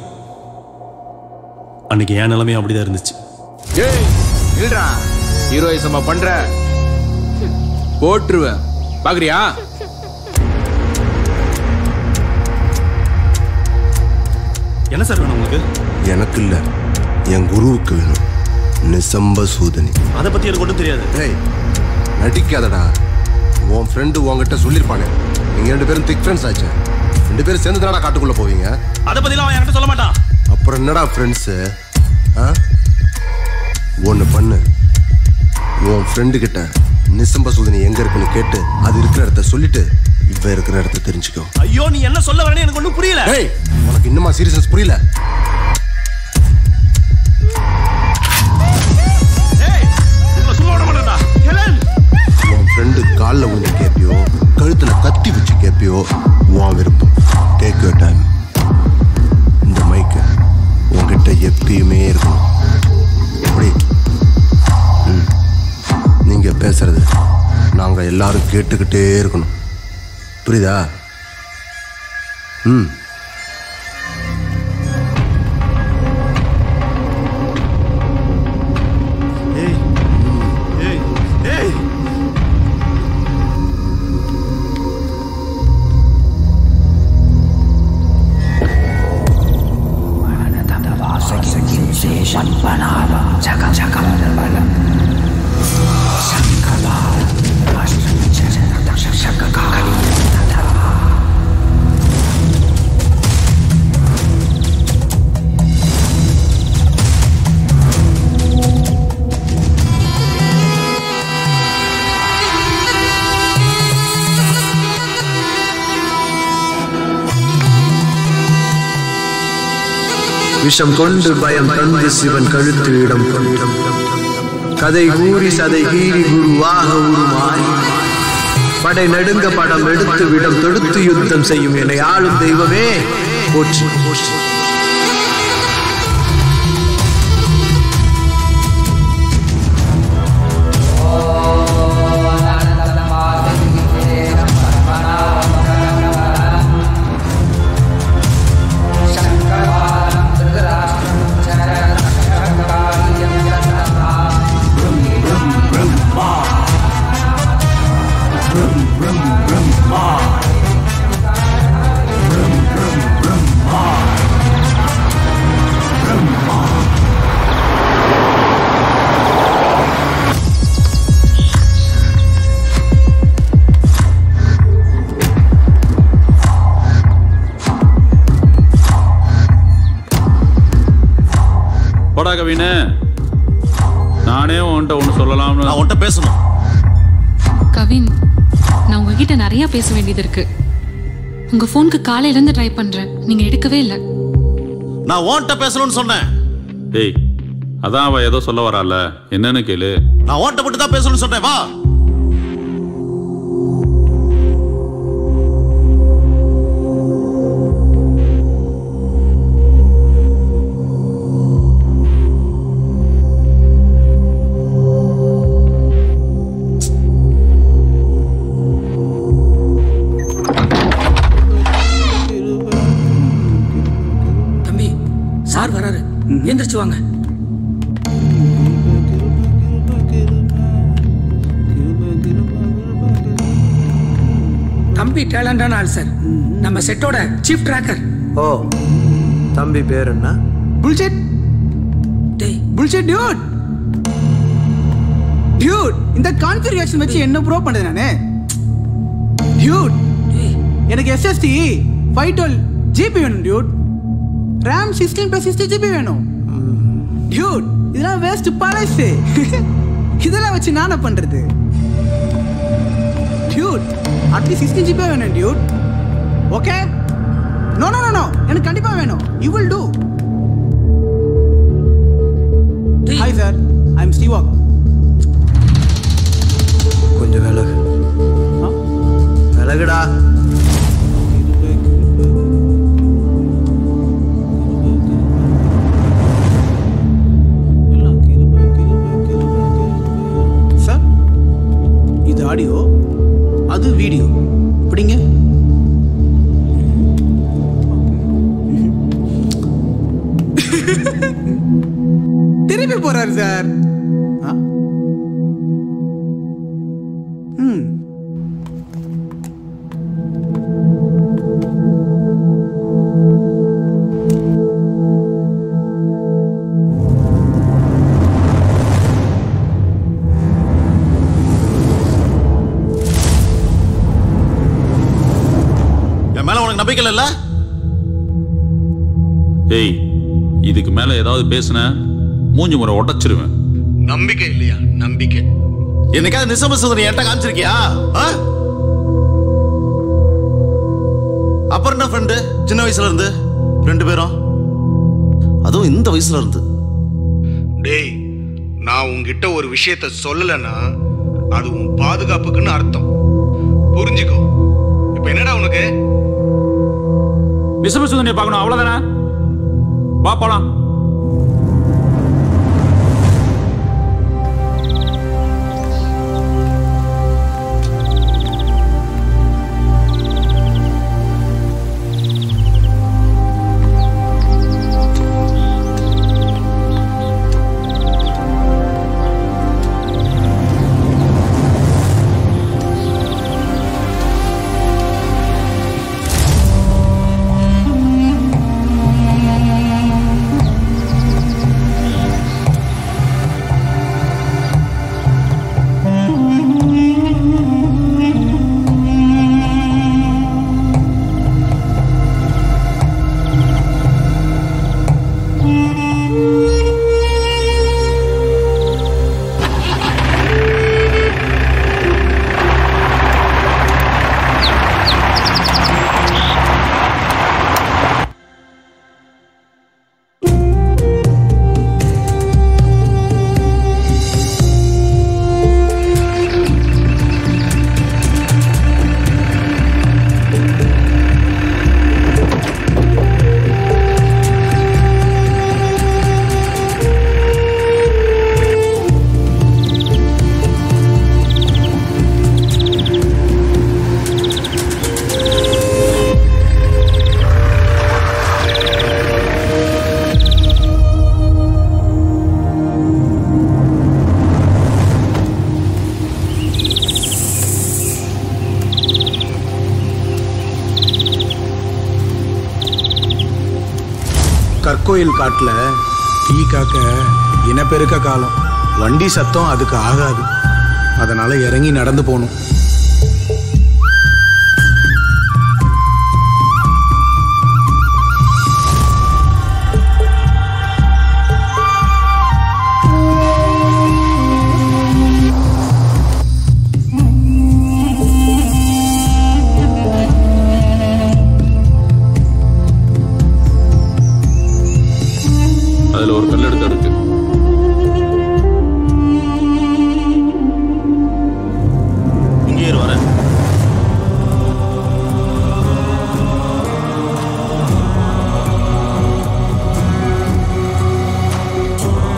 அன்னைக்கு என் நிலைமையும் அப்படிதான் இருந்துச்சு. இல்லடா ஹீரோயிசமா பண்ற போட்டுருவேன் பாக்குறியா? என்ன சார் வேணும் உங்களுக்கு? எனக்கு இல்ல, என் குருவுக்கு வேணும். நிசம்ப சூதனி. அதை பத்தி எனக்கு ஒன்றும் தெரியாது. ஏய் நடிக்காதடா. உன் ஃப்ரெண்டு உன்கிட்ட சொல்லியிருப்பானே, நீங்க 2 பேரும் திக் ஃப்ரெண்ட்ஸ் ஆச்சு. 2 பேரும் சேர்ந்து தானடா காட்டுக்குள்ள போவீங்க. அதை பத்திலாம் அவன் என்கிட்ட சொல்ல மாட்டான். அப்புறம் என்னடா ஃப்ரெண்ட்ஸு? ஒன்று பண்ணு, உன் ஃப்ரெண்டு கிட்ட நிசம்ப சூதனி எங்க இருக்குன்னு கேட்டு அது இருக்கிற இடத்த சொல்லிட்டு இவ இருக்கிற இடத்த தெரிஞ்சுக்கோ. ஐயோ நீ என்ன சொல்ல வரேன்னு எனக்கு ஒன்றும் புரியல. ஏய் உனக்கு இன்னுமா சீரியஸ்னஸ் புரியல? உன் ஃப்ரெண்டு காலில் விழுந்து கேட்பியோ கழுத்துல கத்தி வச்சு கேட்பியோ உன் விருப்பம். Take your time. இந்த மைக்கு உன்கிட்ட எப்பயுமே இருக்கணும். எப்படி? நீங்க பேசுறது நாங்க எல்லாரும் கேட்டுக்கிட்டே இருக்கணும். புரியுதா? விஷம் கொண்டு பயம் தந்து சிவன் கழுத்து இடம் கொண்டு கதை கூறி சதை கீறி குருவாக உருமாறி படை நடுங்க படம் எடுத்து விடம் தொடுத்து யுத்தம் செய்யும் என்னை ஆளும் தெய்வமே போற்றி போற்றி. கவினே, நானே உன்கிட்ட ஒன்று சொல்லலாம்னு. நான் உன்கிட்ட பேசணும். கவின், நான் உங்ககிட்ட நிறைய பேச வேண்டியது இருக்கு. உங்க போனுக்கு காலையில இருந்து ட்ரை பண்றேன், நீங்க எடுக்கவே இல்லை. நான் உன்கிட்ட பேசணும்னு சொன்னேன். டேய், அதான் அவ ஏதோ சொல்ல வரால, என்னன்னு கேளு. நான் உன்கிட்ட மட்டும் தான் பேசணும்னு சொன்னேன். வா. சார் வராரு, எந்திரிச்சு வாங்க. தம்பி டேலண்டான ஆள் சார், நம்ம செட்டோட சீஃப் ட்ராக்கர். ஓ, தம்பி பேர் என்ன? புல்ஷெட். டேய் புல்ஷெட் டியூட். டியூட், இந்த கான்ஃபிகரேஷன் வச்சு என்ன ப்ரோ பண்றது நானே? டியூட், எனக்கு SSD 512 GB வேணும் டியூட். RAM 16+60 GB வேணும் டியூட். இதெல்லாம் வேஸ்ட் பழசு. இதெல்லாம் வச்சு நான் என்ன பண்றது டியூட்? அட்லீஸ்ட் 16 GB வேணும் dude. Okay? No no no no, எனக்கு கண்டிப்பா வேணும். You will do. Hi sir, I am ஸ்டீவாக். கொஞ்சம் விலகு. விலகுடா. சார், இது ஆடியோ, அது வீடியோ. இப்படிங்க. திருப்பி போறாரு சார். நம்பிக்கை இல்ல? ஏய், இதுக்கு மேல ஏதாவது பேசுன மூஞ்சி முறை உடைச்சிருவேன். நம்பிக்கை இல்லையா? நம்பிக்கை. என்னைக்காவது நிசமசூதனை என்கிட்ட காமிச்சிருக்கியா? அப்புறம் என்ன ஃப்ரெண்டு? சின்ன வயசுல இருந்து 2 பேரும், அதுவும் இந்த வயசுல இருந்து. டேய், நான் உன்கிட்ட ஒரு விஷயத்த சொல்லலைன்னா அது உன் பாதுகாப்புக்குன்னு அர்த்தம். புரிஞ்சுக்கோ. இப்ப என்னடா உனக்கு? நிசமசூதனை பார்க்கணும், அவ்வளவுதானே? வா போலாம். கற்கோயில் காட்டுல டீ காக்க இனப்பெருக்க காலம். வண்டி சத்தம் அதுக்கு ஆகாது. அதனால இறங்கி நடந்து போகணும். அதுல ஒரு கல் எடுத்து இருக்கு. இங்கே வரேன்.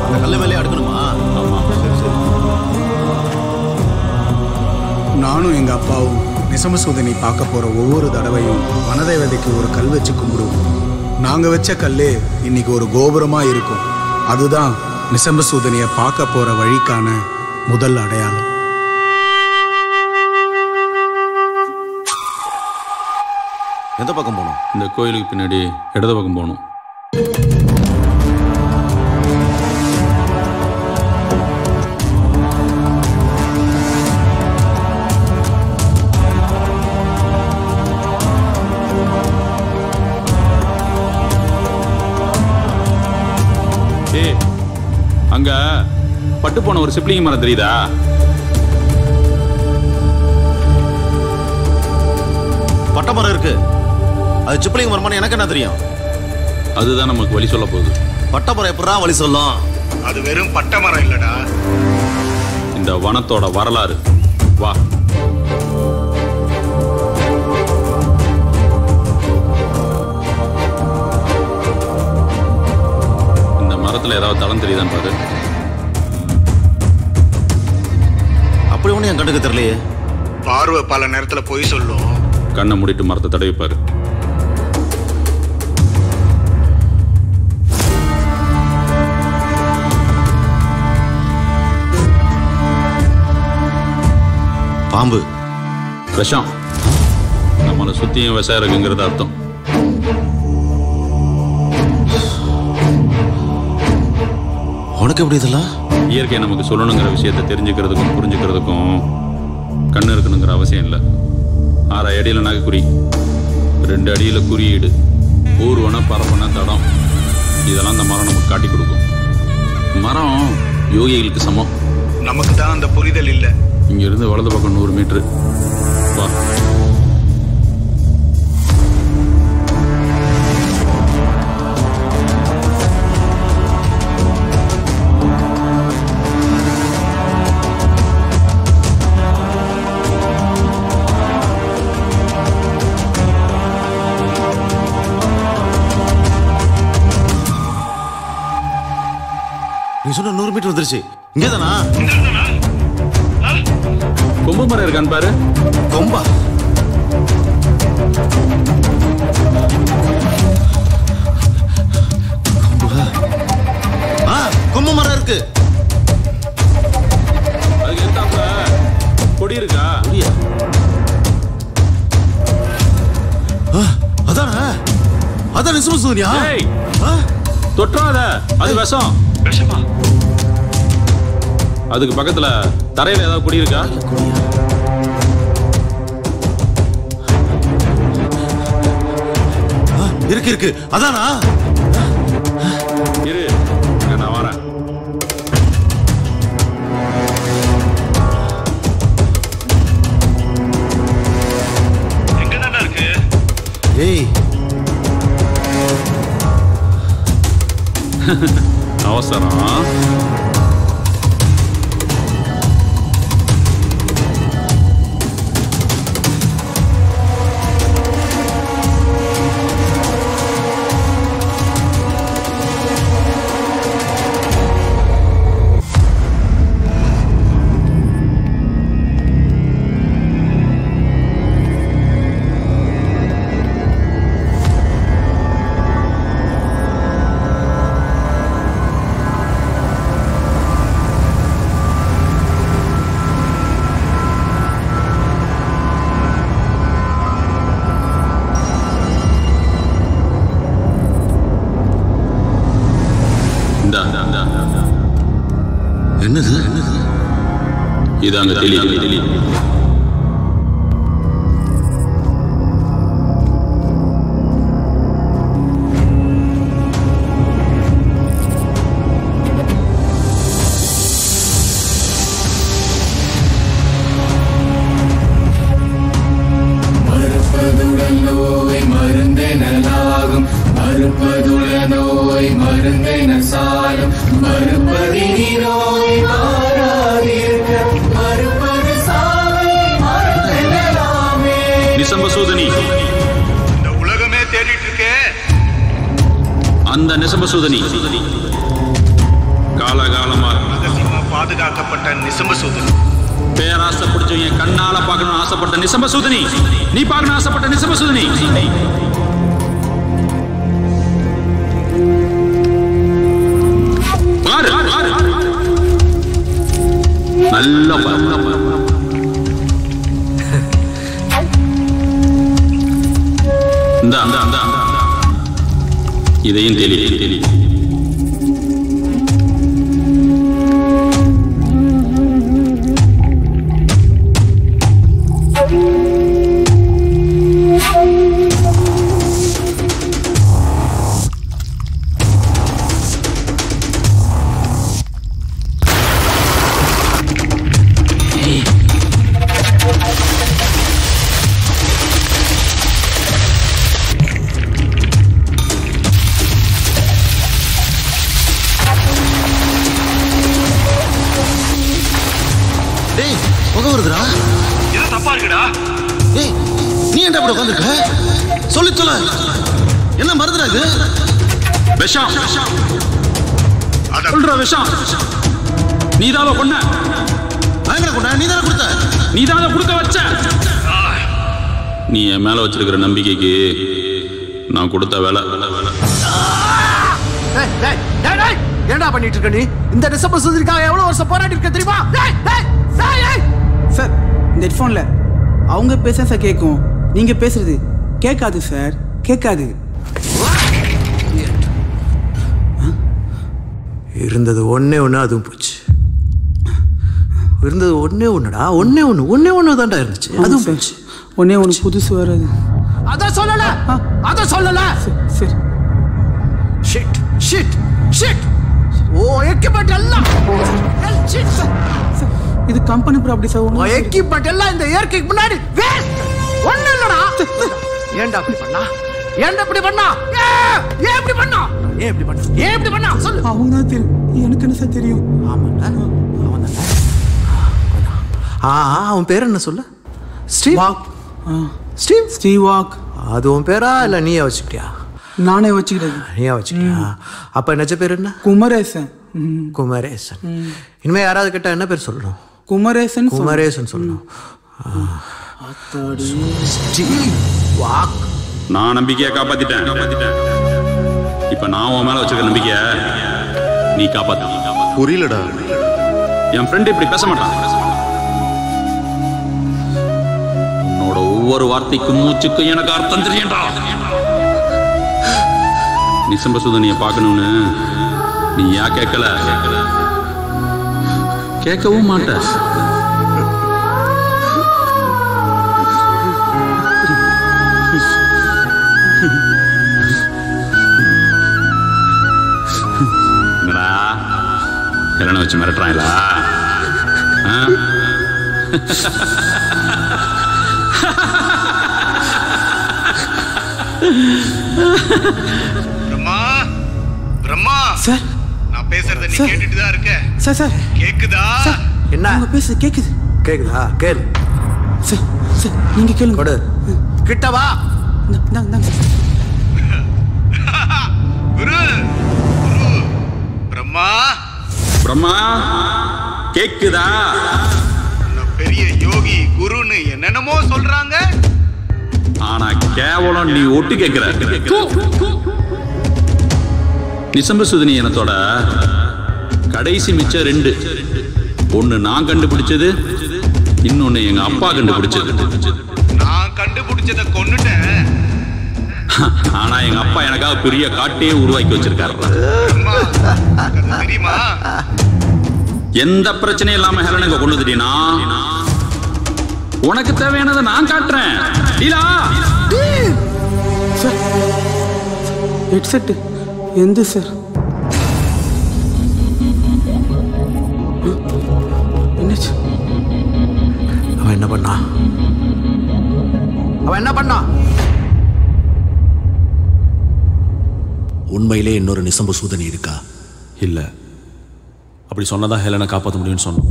அந்த கல்ல மேலே அடுக்கணுமா? ஆமா. சரி சரி. நானும் எங்க அப்பாவும் நிசமசூதனை பார்க்க போற ஒவ்வொரு தடவையும் வனதேவதைக்கு ஒரு கல் வச்சு கும்பிடுவோம். நாங்க வச்ச கல்லே இன்னைக்கு ஒரு கோபுரமா இருக்கும். அதுதான் நிசமசூதனைய பார்க்க போற வழிக்கான முதல் அடையாளம். எந்த பக்கம் போகணும்? இந்த கோயிலுக்கு பின்னாடி இடது பக்கம் போகணும். போன ஒரு சிப்ளிங் மரம் தெரியுதா? பட்ட மரம் இருக்கு. அது சிப்ளிங் மரமானு எனக்கு என்ன தெரியும்? அதுதான் நமக்கு வழி சொல்ல போகுது. பட்ட மரம் எப்படா வழி சொல்லும்? அது வெறும் பட்ட மரம் இல்லடா, இந்த வனத்தோட வரலாறு. வா. இந்த மரத்துல ஏதாவது தளம் தெரியுதான்னு பாரு. அப்படி ஒண்ணு என் கண்ணுக்கு தெரியலையே. பார்வை பல நேரத்துல போய் சொல்லும். கண்ணை மூடிட்டு மரத்தை தடவிப்பாரு. பாம்பு. விஷம். நம்மளை சுத்தியும் விஷம் இருக்குங்கிறது அர்த்தம். உனக்கு எப்படி இதெல்லாம்? இயற்கை நமக்கு சொல்லணுங்கிற விஷயத்தை தெரிஞ்சுக்கிறதுக்கும் புரிஞ்சுக்கிறதுக்கும் கண்ணு இருக்கணுங்கிற அவசியம் இல்லை. 6 அடியில் நகைக்குறி, 2 அடியில் குறியீடு, ஊர்வன பரப்பன தடம், இதெல்லாம் அந்த மரம் நமக்கு காட்டி கொடுக்கும். மரம் யோகிகளுக்கு சமம். நமக்கு தான் அந்த புரிதல் இல்லை. இங்கிருந்து வலது பக்கம் 100 மீட்டரு. வா. நீ சொன்ன 100 மீட்டர் வந்துருச்சு. இங்கதானா? கொம்பு மரம் இருக்கான்னு பாரு. கொம்பா? கொம்பு மரம் இருக்கு. அதுக்கு எத்தாப்புல கொடி இருக்கா? அதானே? அதான் நிசம சூரியா? தொற்றாத, அது விஷம். விஷமா? அதுக்கு பக்கத்துல தரையில ஏதாவது குடி இருக்கா? இருக்கு இருக்கு. அதானா? இரு, நான் வரேன். எங்கதானே இருக்கு? ஏய், அவசரம். என்னது? இதாங்க தெளிவு. மறுப்பதுடன் நோய் மருந்தெனலாகும், மறுப்பதுடன் நோய் மருந்தென சாலும், மறுப்பதினி நோய் மாறாதிருக்க, மறுப்பது சாவை மறந்தெனலாமே. நிசம்பசூதனி. இந்த உலகமே தேடிட்டு இருக்கே அந்த நிசம்பசூதனி காலகாலமா பாதுகாக்கப்பட்ட நிசம்பசூதனி. பேராசை பிடிச்சவங்க கண்ணால பார்க்கணும்னு ஆசைப்பட்ட நிசம்பசூதனி. நீ பார்க்கணும் ஆசைப்பட்ட நிசம்பசூதனி. பாரு, நல்ல பாரு. இந்த இதையும் தெளி. ஏன்டா இப்படி உட்காந்துருக்க? சொல்லி சொல்ல. என்ன மருந்துடா இது? விஷம். சொல்ற விஷம். நீதான கொன்ன. பயங்கர கொன்ன. நீதான கொடுத்த. நீதான கொடுக்க வச்ச. நீ என் மேல வச்சிருக்கிற நம்பிக்கைக்கு நான் கொடுத்த வேலை. ஏன்டா பண்ணிட்டு இருக்க நீ? இந்த டிசம்பர் சுந்தரிக்காக எவ்வளவு வருஷம் போராடி இருக்க தெரியுமா? சார் இந்த ஹெட்ஃபோன்ல அவங்க பேச சார் கேட்கும், நீங்க பேசுறது கேட்காது சார், கேட்காது. இருந்தது ஒன்னே ஒன்று, அதுவும் போச்சு. இருந்தது ஒன்னே ஒன்றுடா, ஒன்னே தான்டா இருந்துச்சு, அதுவும் போச்சு. ஒன்னே ஒன்று புதுசு வராது. அதான் சொல்லல. சரி. ஷிட். ஓ எக்யூப்மெண்ட் எல்லாம் இது கம்பெனி ப்ராப்பர்ட்டி சார். ஓ எக்யூப்மெண்ட் எல்லாம் இந்த இயற்கைக்கு முன்னாடி வேஸ்ட். ஒண்ணு இல்லடா. ஏன்டா அப்படி பண்ணா? ஏன் இப்படி பண்ணா? சொல்லு. அவங்க தான் தெரியும், எனக்கு என்ன சார் தெரியும்? அவன் பேர் என்ன சொல்லு? Steve Waugh. அது உன் பேரா இல்ல நீயே வச்சுக்கிட்டியா? நானே வச்சுக்கிட்டேன். நீயா வச்சுக்கிட்டியா? அப்ப நிஜ பேர் என்ன? குமரேசன். இனிமே யாராவது கேட்டா என்ன பேர் சொல்லணும்? குமரேசன் சொல்லணும். நான் நம்பிக்கையை காப்பாத்திட்டேன். இப்ப நான் உன் மேல வச்சிருக்க நம்பிக்கைய நீ காப்பாத்த. புரியலடா. என் ஃப்ரெண்ட் இப்படி பேச மாட்டான். உன்னோட ஒவ்வொரு வார்த்தைக்கும் மூச்சுக்கும் எனக்கு அர்த்தம் தெரியண்டா. நிசம்ப சுதனிய பார்க்கணும்னு நீ ஏன் கேட்கல? கேட்கவும் மாட்ட. என்னடா என்ன வச்சு மிரட்டுறாங்களா? பிரம்மா சார், நான் பேசுறத நீ கேட்டுட்டு தான் இருக்க. சார் கேக்குதா? என்ன அவங்க பேச கேக்குதா? கேளு. சார் நீங்க கேளுங்க. கொடு. கிட்ட வா. குரு பிரம்மா கேக்குதா? பெரிய யோகி குருன்னு என்னென்னமோ சொல்றாங்க. ஆனா கேவலம் நீ ஒட்டு கேட்கிற. நிசம்ப சுதனி இனத்தோட கடைசி மிச்சம் 2. ஒன்னு நான் கண்டுபிடிச்சது, இன்னொன்னு எங்க அப்பா கண்டுபிடிச்சது. நான் கண்டுபிடிச்சத கொன்னுட்டேன். ஆனா எங்க அப்பா எனக்காக பெரிய காட்டையே உருவாக்கி வச்சிருக்காரு. தெரியுமா? எந்த பிரச்சனையும் இல்லாம ஹெலனுக்கு கொண்டு வந்துட்டீனா உனக்கு தேவையானதை நான் காட்டுறேன். ஹெட்செட் எந்த சார்? என்னாச்சு? அவன் என்ன பண்ணா? உண்மையிலே இன்னொரு நிசம்ப சூதனி இருக்கா? இல்ல. அப்படி சொன்னதான் ஹெலனை காப்பாற்ற முடியும்னு சொன்னோம்.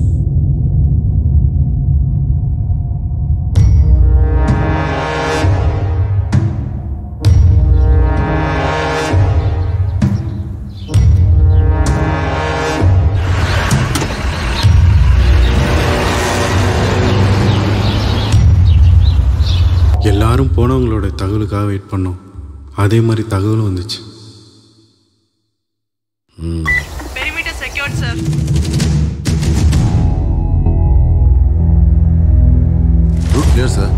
எல்லாரும் போனவங்களோட தகவலுக்காக வெயிட் பண்ணோம். அதே மாதிரி தகவலும் வந்துச்சு. Perimeter secured, sir. Route clear, sir.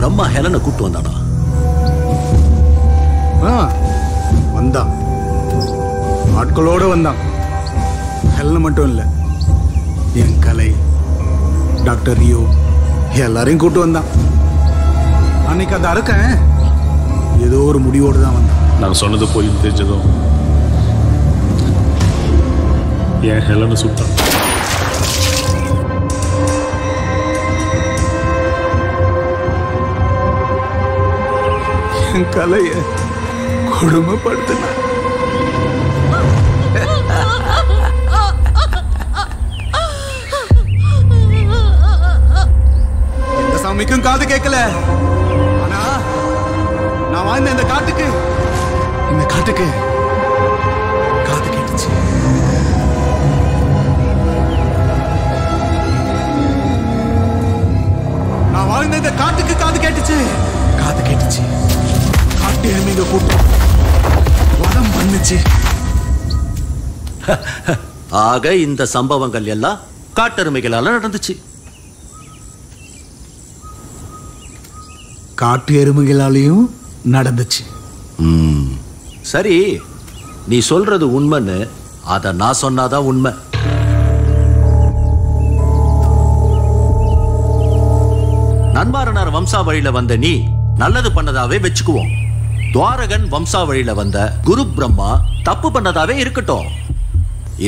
Brahma ஹெலனை கூப்பிட்டு வந்தானா? வந்தான். ஆட்களோட வந்தான். ஹெல்ல மட்டும் இல்லை, என் கலை, டாக்டர் ரியோ எல்லாரையும் கூட்டு வந்தான். அன்னைக்கு அந்த அறுக்கன் ஏதோ ஒரு முடிவோடு தான் வந்தான். நான் சொன்னது போய் தெரிஞ்சதும் என் ஹெலனை சுத்தான். என் கலைய கொடுமைப்படுத்தினான். இந்த சாமிக்கும் காது கேட்கல. ஆனா நான் வாழ்ந்த இந்த காட்டுக்கு காது கேட்டுச்சு. நான் வாழ்ந்த இந்த காட்டுக்கு காது கேட்டுச்சு. காட்டு எருமைங்க கூட்டம் வதம் பண்ணுச்சு. ஆக இந்த சம்பவங்கள் எல்லாம் காட்டெருமைகளால நடந்துச்சு. காட்டு எருமைகளாலையும் நடந்துச்சு. சரி, நீ சொல்றது உண்மைன்னு அத நான் சொன்னாதான் உண்மை. நன்மாரனார் வம்சாவழியில வந்த நீ நல்லது பண்ணதாவே வச்சுக்குவோம். துவாரகன் வம்சாவழியில வந்த குரு பிரம்மா தப்பு பண்ணதாவே இருக்கட்டும்.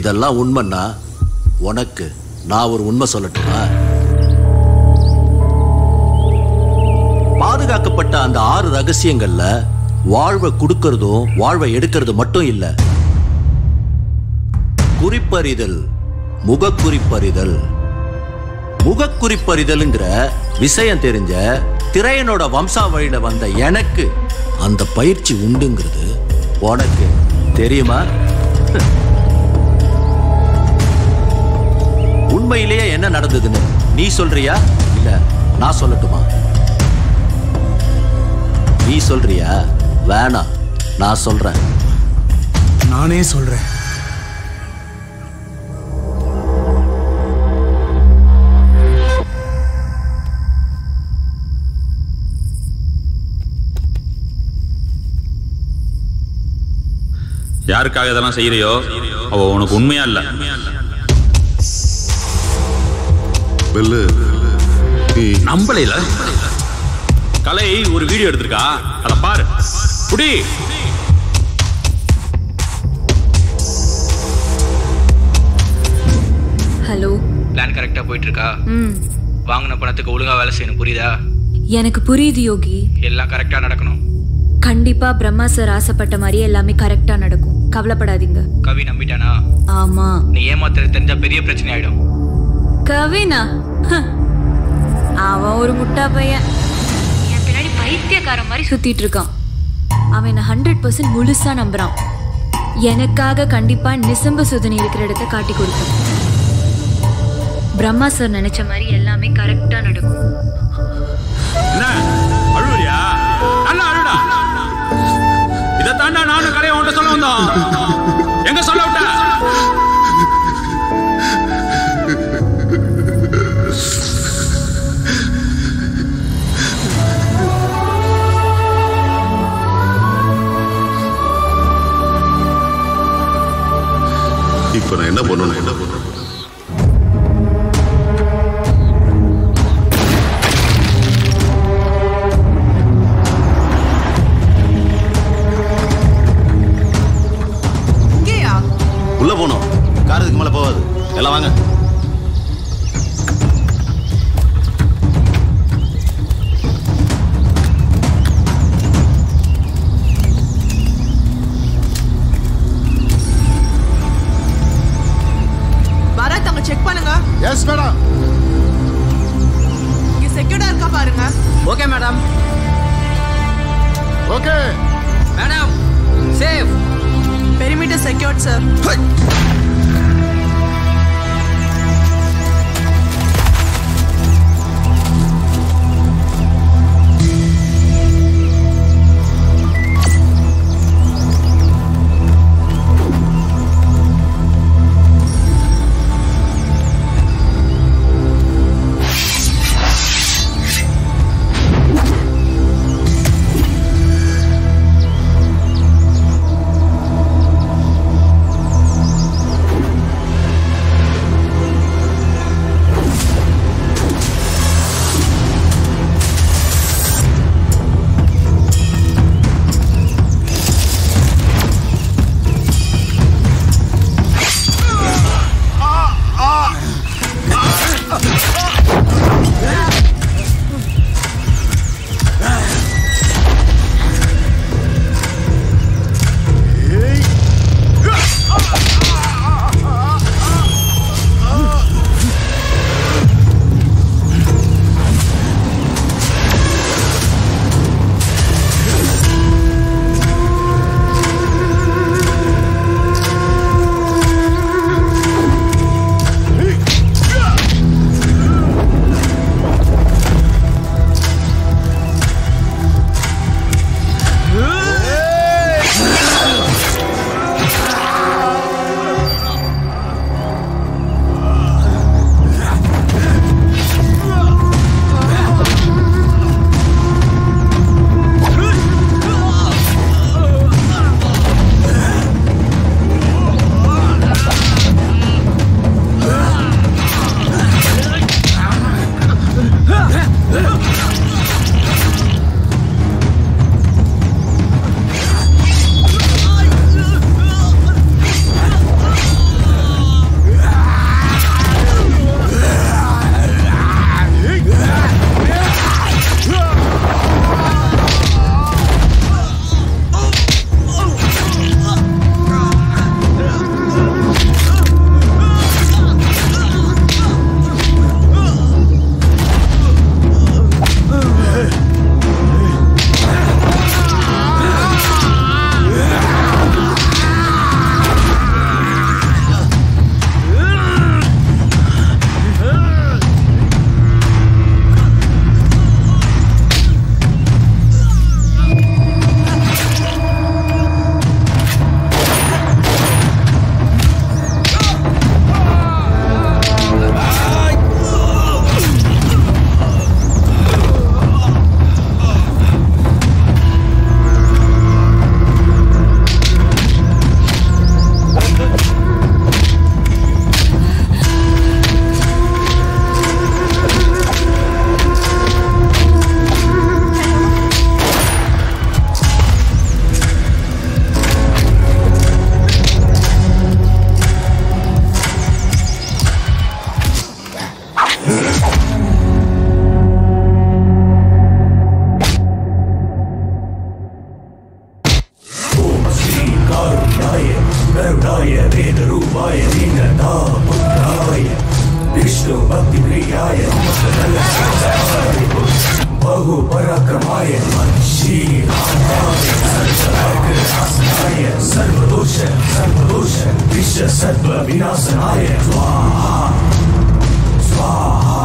இதெல்லாம் உண்மைன்னா உனக்கு நான் ஒரு உண்மை சொல்லட்டுமா? பாதுகாக்கப்பட்ட அந்த 6 ரகசியங்கள்ல வாழ்வை கொடுக்கறதும் வாழ்வை எடுக்கிறது மட்டும் இல்ல, குறிப்பறிதல், முகக்குறிப்பறிதல். முகக்குறிப்பறிதல்ங்கிற விஷயம் தெரிஞ்ச திரையனோட வம்சாவழியில வந்த எனக்கு அந்த பயிற்சி உண்டுங்கிறது உனக்கு தெரியுமா? உண்மையிலேயே என்ன நடந்ததுன்னு நீ சொல்றியா இல்ல நான் சொல்லட்டுமா? நீ சொல்றியா? வேணாம், நான் சொல்றேன். நானே சொல்றேன். யாருக்காக இதெல்லாம் செய்யறியோ அவ உனக்கு உண்மையா இல்ல. நம்பல. கலை ஒரு வீடியோ எடுத்திருக்கா, அத பாரு. குடி. ஹலோ. பிளான் கரெக்டா போயிட்டு இருக்கா? வாங்கின பணத்துக்கு ஒழுங்கா வேலை செய்யணும், புரியுதா? எனக்கு புரியுது யோகி. எல்லாம் கரெக்டா நடக்கணும். கண்டிப்பா பிரம்மா சார் ஆசைப்பட்ட மாதிரியே எல்லாமே கரெக்டா நடக்கும், கவலைப்படாதீங்க. கவி நம்பிட்டானா? ஆமா. நீ ஏமாத்துறது தெரிஞ்சா பெரிய பிரச்சனை ஆயிடும். கவினா அவன் ஒரு முட்டா பையன். என் பின்னாடி பைத்தியக்கார மாதிரி சுத்திட்டு இருக்கான். அவன் 100% முழுசா நம்புறான். எனக்காக கண்டிப்பா நிசம்ப சுதனி இருக்கிற இடத்த காட்டி கொடுக்கும். பிரம்மா சார் நினைச்ச மாதிரி எல்லாமே கரெக்டா நடக்கும். இதை தாண்டா நானும் கலையை உன்ட்ட சொல்ல வந்தோம். எங்க சொல்ல விட்ட? இப்ப நான் என்ன பண்ணணும்? உள்ள போனோம். காரத்துக்கு மேல போகாது. எல்லாம் வாங்க. பரத், அங்க செக் பண்ணுங்க. Yes madam. இங்க செக்யூர்டா இருக்கா பாருங்க. Okay madam. Okay madam. Safe. Perimeter secured sir. वेदाय वेदरूपाय दीनतापुत्राय विष्णु भक्ति प्रियाय बहु पराक्रमाय सर्ववर्गनाशनाय सर्वदोष विश्व सर्व विनाशनाय स्वाहा स्वाहा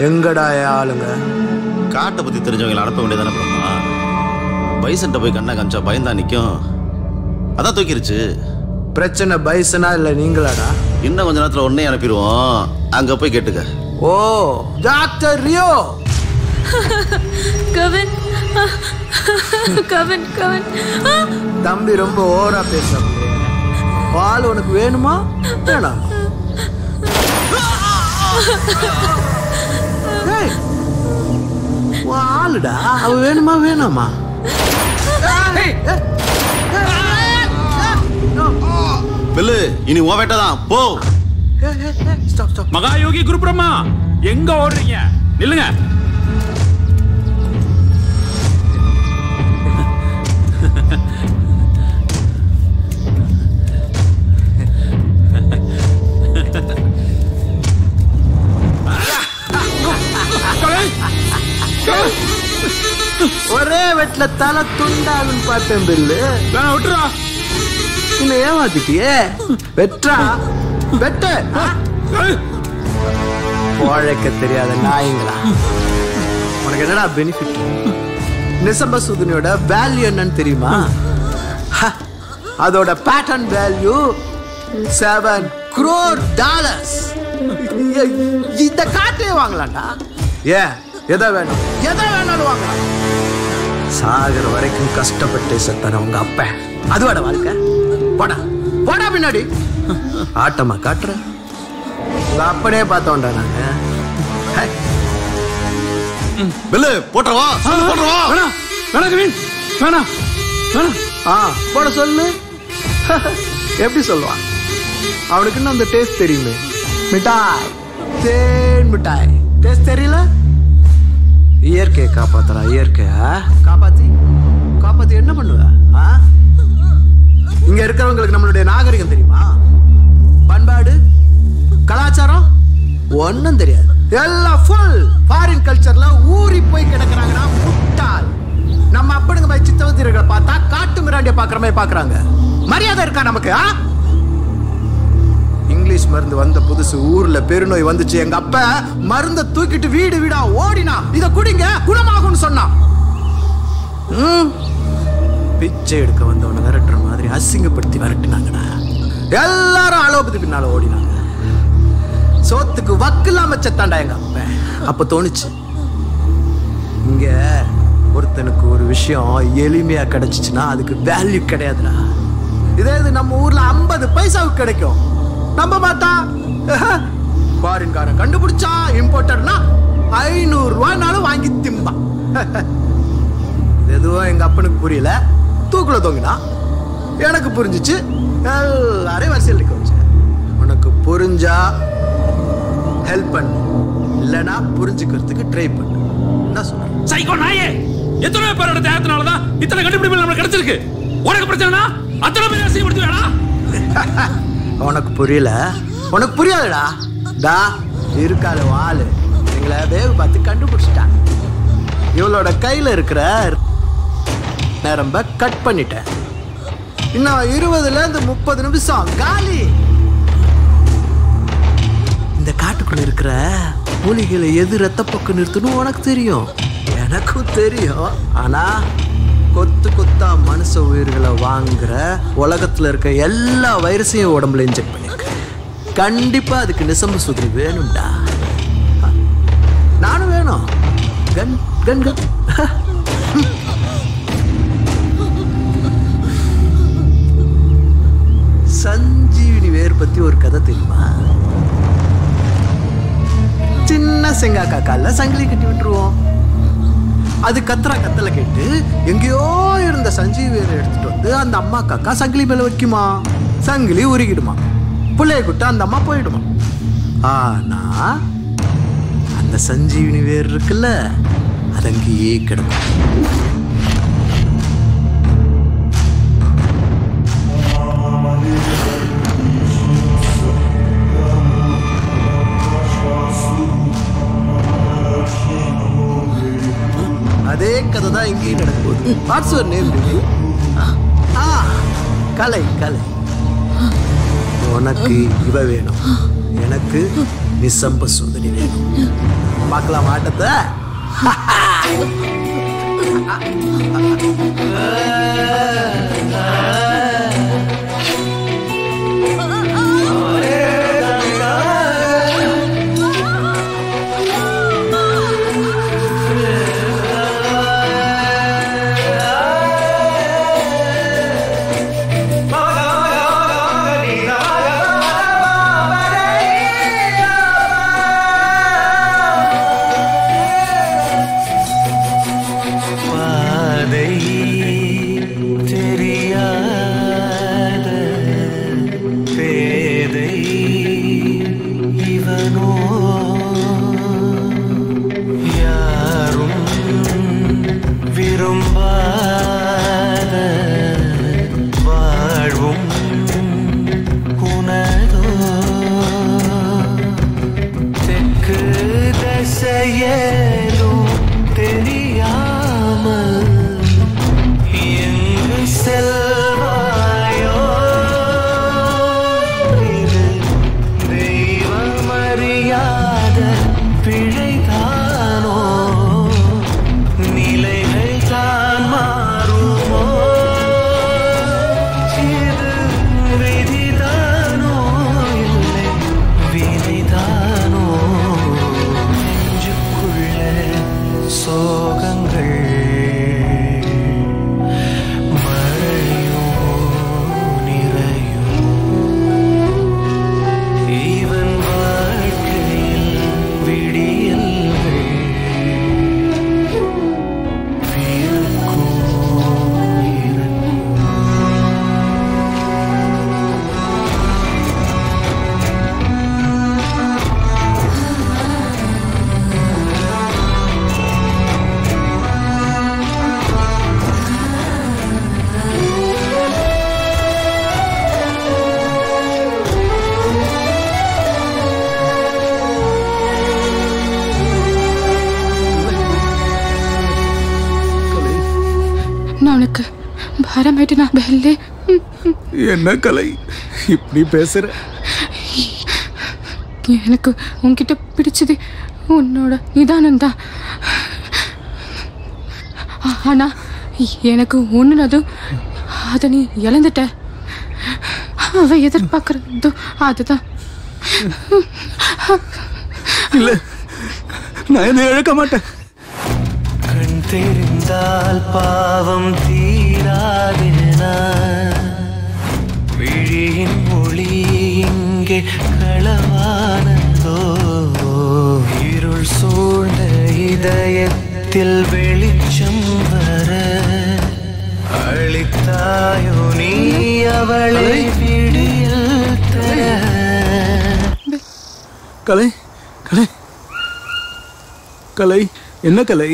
எங்கடா ஆளுங்க? காட்டை பத்தி தெரிஞ்சவங்களை அனுப்ப வேண்டியதானே பிரம்மா. பைசன்ட்ட போய் கண்ணா காமிச்சா பயந்தா நிற்கும். அதான் தூக்கிருச்சு. பிரச்சனை பைசனா இல்லை நீங்களாடா? இன்னும் கொஞ்ச நேரத்தில் ஒன்னே அனுப்பிடுவோம். அங்க போய் கேட்டுக்க. ஓ டாக்டர் ரியோ. கவின் கவின் கவின் தம்பி ரொம்ப ஓவரா பேசுற. பால் உனக்கு வேணுமா வேணாம்? ஆளுடா அவ வேணுமா வேணாமா? பில்லு இனி உன் வேட்டதான் போ. மகாயோகி குரு பிரம்மா எங்க ஓடுறீங்க? நில்லுங்க. ஒரே வெட்ல தலை துண்டாகுன்னு பார்த்தேன் பில்லு. விட்டுறா. இன்னும் ஏமாத்திட்டியே. வெற்றா வெட்ட உழைக்க தெரியாத நாய்ங்களா. உனக்கு என்னடா பெனிஃபிட்? நிசம்ப சுதுனியோட வேல்யூ என்னன்னு தெரியுமா? அதோட பேட்டர்ன் வேல்யூ $7 crore. இந்த காட்டே வாங்கலாம்டா. ஏன் எதை வேணும் எதை வேணாலும் வாங்கலாம். சாகர வரைக்கும் கஷ்டப்பட்டு செத்தான உங்க அப்ப அதுவாட வாழ்க்கை. போடா போடா பின்னாடி. ஆட்டமா காட்டுற உங்க அப்பனே பார்த்தோம்டா நாங்க. பில்லு போட்டவா போட்டவா. வேணா கவின் வேணா வேணா. போட சொல்லு. எப்படி சொல்லுவான்? அவனுக்கு இன்னும் அந்த டேஸ்ட் தெரியுமே. மிட்டாய் தேன் மிட்டாய் டேஸ்ட் தெரியல. இயற்கையை காப்பாத்துறா. இயற்கை காப்பாத்தி காப்பாத்தி என்ன பண்ணுவ? இங்க இருக்கிறவங்களுக்கு நம்மளுடைய நாகரிகம் தெரியுமா? பண்பாடு கலாச்சாரம் ஒன்னும் தெரியாது. எல்லாம் ஃபுல் ஃபாரின் கல்ச்சர்ல ஊறி போய் கிடக்குறாங்கன்னா முட்டாள். நம்ம அப்பனுங்க போய் சித்தவத்திரிகளை பார்த்தா காட்டு மிராண்டிய பாக்குற மாதிரி பாக்குறாங்க. மரியாதை இருக்கா நமக்கு? இங்கிலீஷ் மருந்து வந்த புதுசு ஊர்ல பெருநோய் வந்துச்சு. எங்க அப்ப மருந்த தூக்கிட்டு வீடு வீடா ஓடினா இத குடிங்க குணமாகும்னு சொன்னான். பிச்சை எடுக்க வந்தவனை விரட்டுற மாதிரி அசிங்கப்படுத்தி விரட்டினாங்கடா. எல்லாரும் அலோபதி பின்னால ஓடினாங்க. சோத்துக்கு வக்கில்லாம செத்தாண்டா எங்க அப்ப. அப்ப தோணுச்சு இங்க ஒருத்தனுக்கு ஒரு விஷயம் எளிமையா கிடைச்சிச்சுன்னா அதுக்கு வேல்யூ கிடையாதுடா. இதே இது நம்ம ஊர்ல 50 பைசாவுக்கு கிடைக்கும். நம்ப மாட்டா. ஃபாரின்காரன் கண்டுபிடிச்சா இம்போர்ட்டர்னா 500 ரூபாய்னாலும் வாங்கி திம்பா. எதுவும் எங்க அப்பனுக்கு புரியல. தூக்குல தொங்கினா. எனக்கு புரிஞ்சிச்சு. எல்லாரையும் வரிசையில் நிக்க வச்சு. உனக்கு புரிஞ்சா ஹெல்ப் பண்ணு, இல்லைன்னா புரிஞ்சுக்கிறதுக்கு ட்ரை பண்ணு. என்ன சொல்ற? சைக்கோ நாயே, எத்தனை பேரோட தேயத்தினாலதான் இத்தனை கண்டுபிடிப்புகள் நமக்கு கிடைச்சிருக்கு. உனக்கு பிரச்சனைனா அத்தனை பேர் அசிங்கப்படுத்துவேனா? உனக்கு புரியல, உனக்கு புரியாதுடா. டா இருக்கால வாளு எங்களை வேவு பார்த்து கண்டுபிடிச்சிட்டான். இவளோட கையில இருக்கிற நரம்ப கட் பண்ணிட்டேன். இன்னும் 20-30 நிமிஷம் காலி. இந்த காட்டுக்குள்ள இருக்கிற மூலிகையில எது ரத்தப்போக்கு நிறுத்தணும் உனக்கு தெரியும், எனக்கும் தெரியும். ஆனா கொத்து கொத்தா மனுஷ உயிர்களை வாங்குற உலகத்துல இருக்க எல்லா வைரஸையும் உடம்புல இன்ஜெக்ட் பண்ணிருக்க. கண்டிப்பா அதுக்கு நிசம்ப சுதி வேணும்டா. நானும் வேணும். கன் கன் கன். சஞ்சீவினி வேர் பத்தி ஒரு கதை தெரியுமா? சின்ன செங்காக்கா கால சங்கிலி கட்டி விட்டுருவோம். அது கத்தல கேட்டு எங்கேயோ இருந்த சஞ்சீவி வேர் எடுத்துட்டு வந்து அந்த அம்மா காக்கா சங்கிலி மேல வைக்குமா, சங்கிலி உருகிடுமா, பிள்ளைய குட்ட அந்த அம்மா போயிடுமா. ஆனா அந்த சஞ்சீவினி வேர் இருக்குல்ல, அது அங்கேயே கிடக்கும். அதே கதை தான் இங்கேயும் நடக்குது. What's your name? Kalai. Kalai. உனக்கு இவ வேணும், எனக்கு நிசம்ப சுந்தரி வேணும். பார்க்கலாம் ஆட்டத்தை. என்ன கலை இப்படி பேசுற? எனக்கு உன்கிட்ட பிடிச்சது உன்னோட நிதானம் தான். ஆனா எனக்கு ஒண்ணுனதும் அதை நீ இழந்துட்ட. அவ எதிர்பார்க்கறது அதுதான். இல்ல, நான் இதை இழக்க மாட்டேன். கண் தெரிந்தால் பாவம் தீராதேனா, விழியின் ஒளி இங்கே களவானதோ, இருள் சூழ்ந்த இதயத்தில் வெளிச்சம் வர அளித்தாயோ நீ அவளை விடியல் தர. கலை கலை கலை என்ன கலை?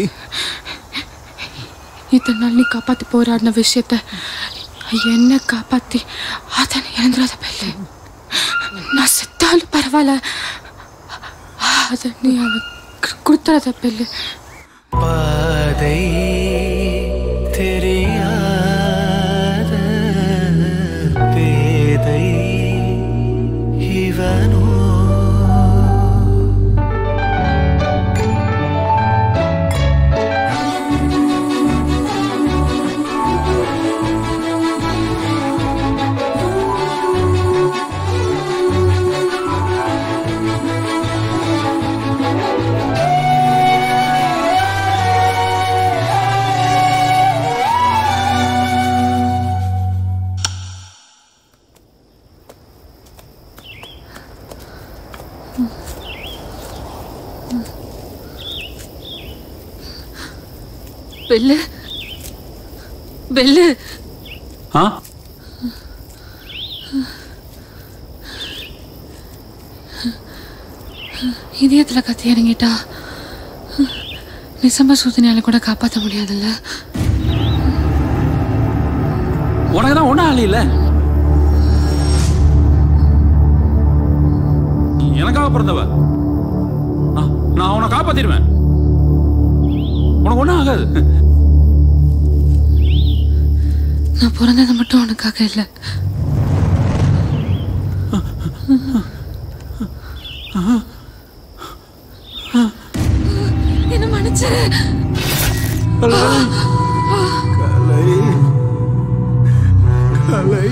இத்தனை நாள் நீ காப்பாத்தி போராடின விஷயத்த என்ன காப்பாத்தி அதை இழந்துடாத பெல்லு. நான் செத்தாலும் பரவாயில்ல, அதை நீ அவனுக்கு கொடுத்துடாத பெல்லு. பாதை தெரியாத பேதை இவனோ பெல்லு பெல்லு. இதயத்துல கத்தி இறங்கிட்டா நிசம்ப சூத்தினால கூட காப்பாற்ற முடியாதுல்ல. உனக்கு தான் ஒன்றும் ஆளி இல்லை. எனக்காக பிறந்தவ. நான் உன்னை காப்பாத்திடுவேன். உனக்கு ஒன்றும் ஆகாது. நான் பிறந்தது மட்டும் உனக்காக இல்லை. என்ன மன்னிச்சிரு. கலை கலை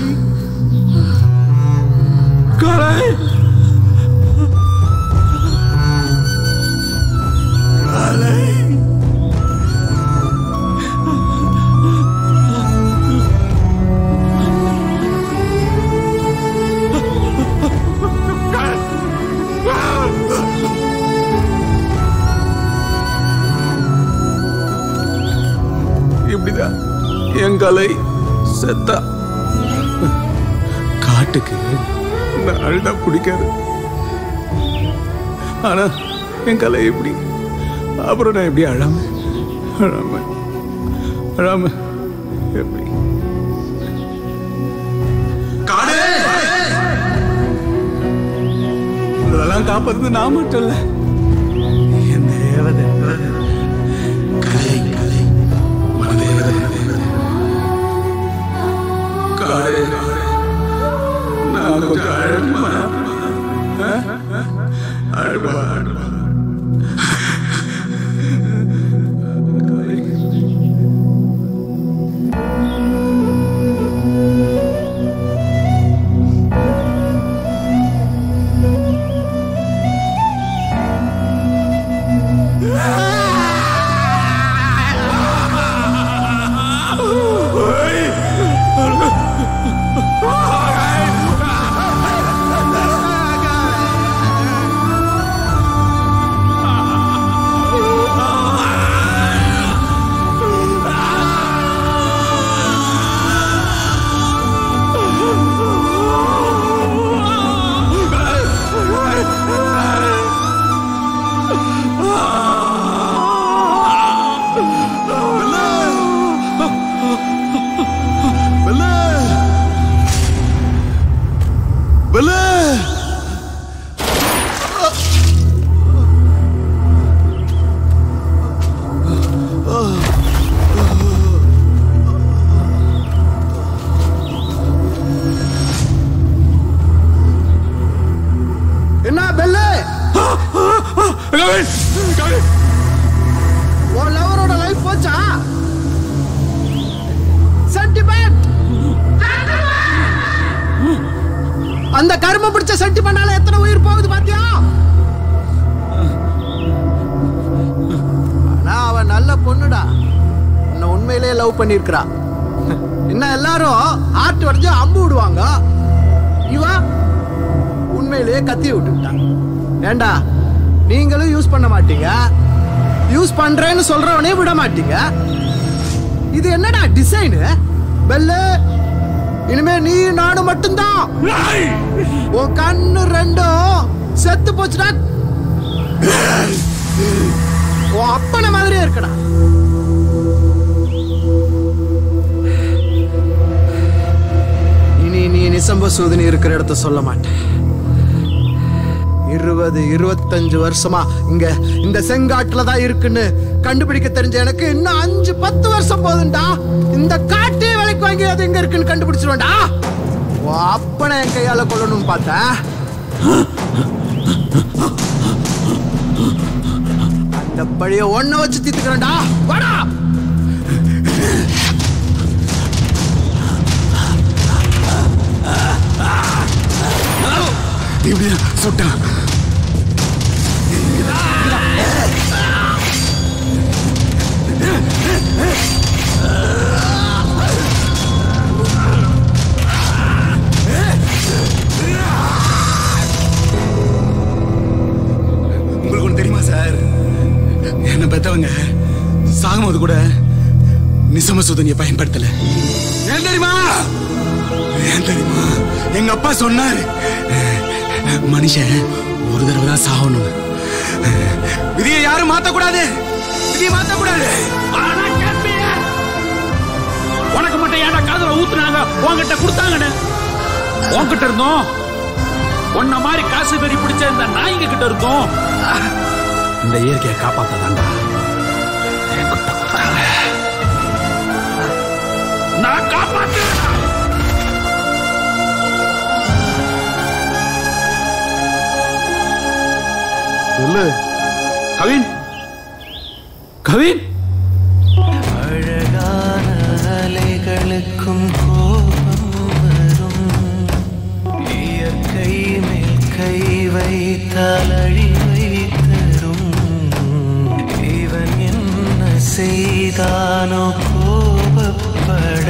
கலை கலை. இப்படிதான் என் கலை செத்தா. காட்டுக்கு நான் அழுதா பிடிக்காது. ஆனா என் கலை எப்படி? அப்புறம் நான் எப்படி அழாம அழாம அழாம எப்படி? இதெல்லாம் காப்பாத்து நான் மட்டும் இல்ல, என் தேவதை கலை கலை மனதேவதை காலே. நான் கொஞ்சம் அழகுமா அழுவா அழுவா. லவரோட லைஃப் போச்சா? சென்டிமெண்ட். அந்த கரும பிடிச்ச சென்டிமெண்டால எத்தனை உயிர் போகுது பாத்தியா? ஆனா அவ நல்ல பொண்ணுடா. உன்னை உண்மையிலேயே லவ் பண்ணிருக்கிறா. இன்னும் எல்லாரும் ஆட்டு உடஞ்சு அம்பு விடுவாங்க, இவ உண்மையிலேயே கத்தி விட்டுட்டான். ஏண்டா நீங்களும் யூஸ் பண்ண மாட்டீங்க, யூஸ் பண்றேன்னு சொல்றவனே விட மாட்டீங்க. இது என்னடா டிசைனு? பெல்லு, இனிமே நீ நானும் மட்டும்தான். உன் கண்ணு ரெண்டும் செத்து போச்சுடா. உன் அப்பன மாதிரியே இருக்கடா. இனி நீ நிசம்ப சூதினி இருக்கிற இடத்த சொல்ல மாட்டேன். 20-25 வருஷமா இங்க இந்த செங்காட்டுல தான் இருக்குன்னு கண்டுபிடிக்க தெரிஞ்ச எனக்கு இன்னும் 5-10 வருஷம் போதுண்டா. இந்த காட்டே விலைக்கு வாங்கி அது எங்க இருக்குன்னு கண்டுபிடிச்சிருவேன்டா. அப்பனை என் கையால கொல்லணும்னு பார்த்தேன். அந்த பழைய ஒன்ன வச்சு தீத்துக்கிறேன்டா. வாடா. இப்படியா சுட்டா? உங்களுக்கு ஒன்று தெரியுமா சார்? என்ன பெத்தவங்க சாகும்போது கூட நிசம சுதனியை பயன்படுத்தல. ஏன் தெரியுமா? எங்க அப்பா சொன்னாரு, மனுஷன் ஒரு தடவை தான் சாகணும். விதியை யாரும் மாத்தக்கூடாது. விதியை மாத்தக்கூடாது. உனக்கு மட்டும் ஏன்டா காதுல ஊத்துனாங்க? உன்கிட்ட கொடுத்தாங்கன்னு உன்கிட்ட இருந்தோம். உன்ன மாதிரி காசு வெறி பிடிச்ச இந்த நாய்ங்க கிட்ட இருந்தோம். இந்த இயற்கையை காப்பாத்தாண்டா என்கிட்ட கொடுத்தாங்க. நான் காப்பாத்துறேன். சொல்லு கவின். கவின், அழகான அலைகளுக்கும் கோபம் வரும். இயற்கை மேல் கை வைத்தால் அழிவை தரும். இவன் என்ன செய்தானோ கோபப்பட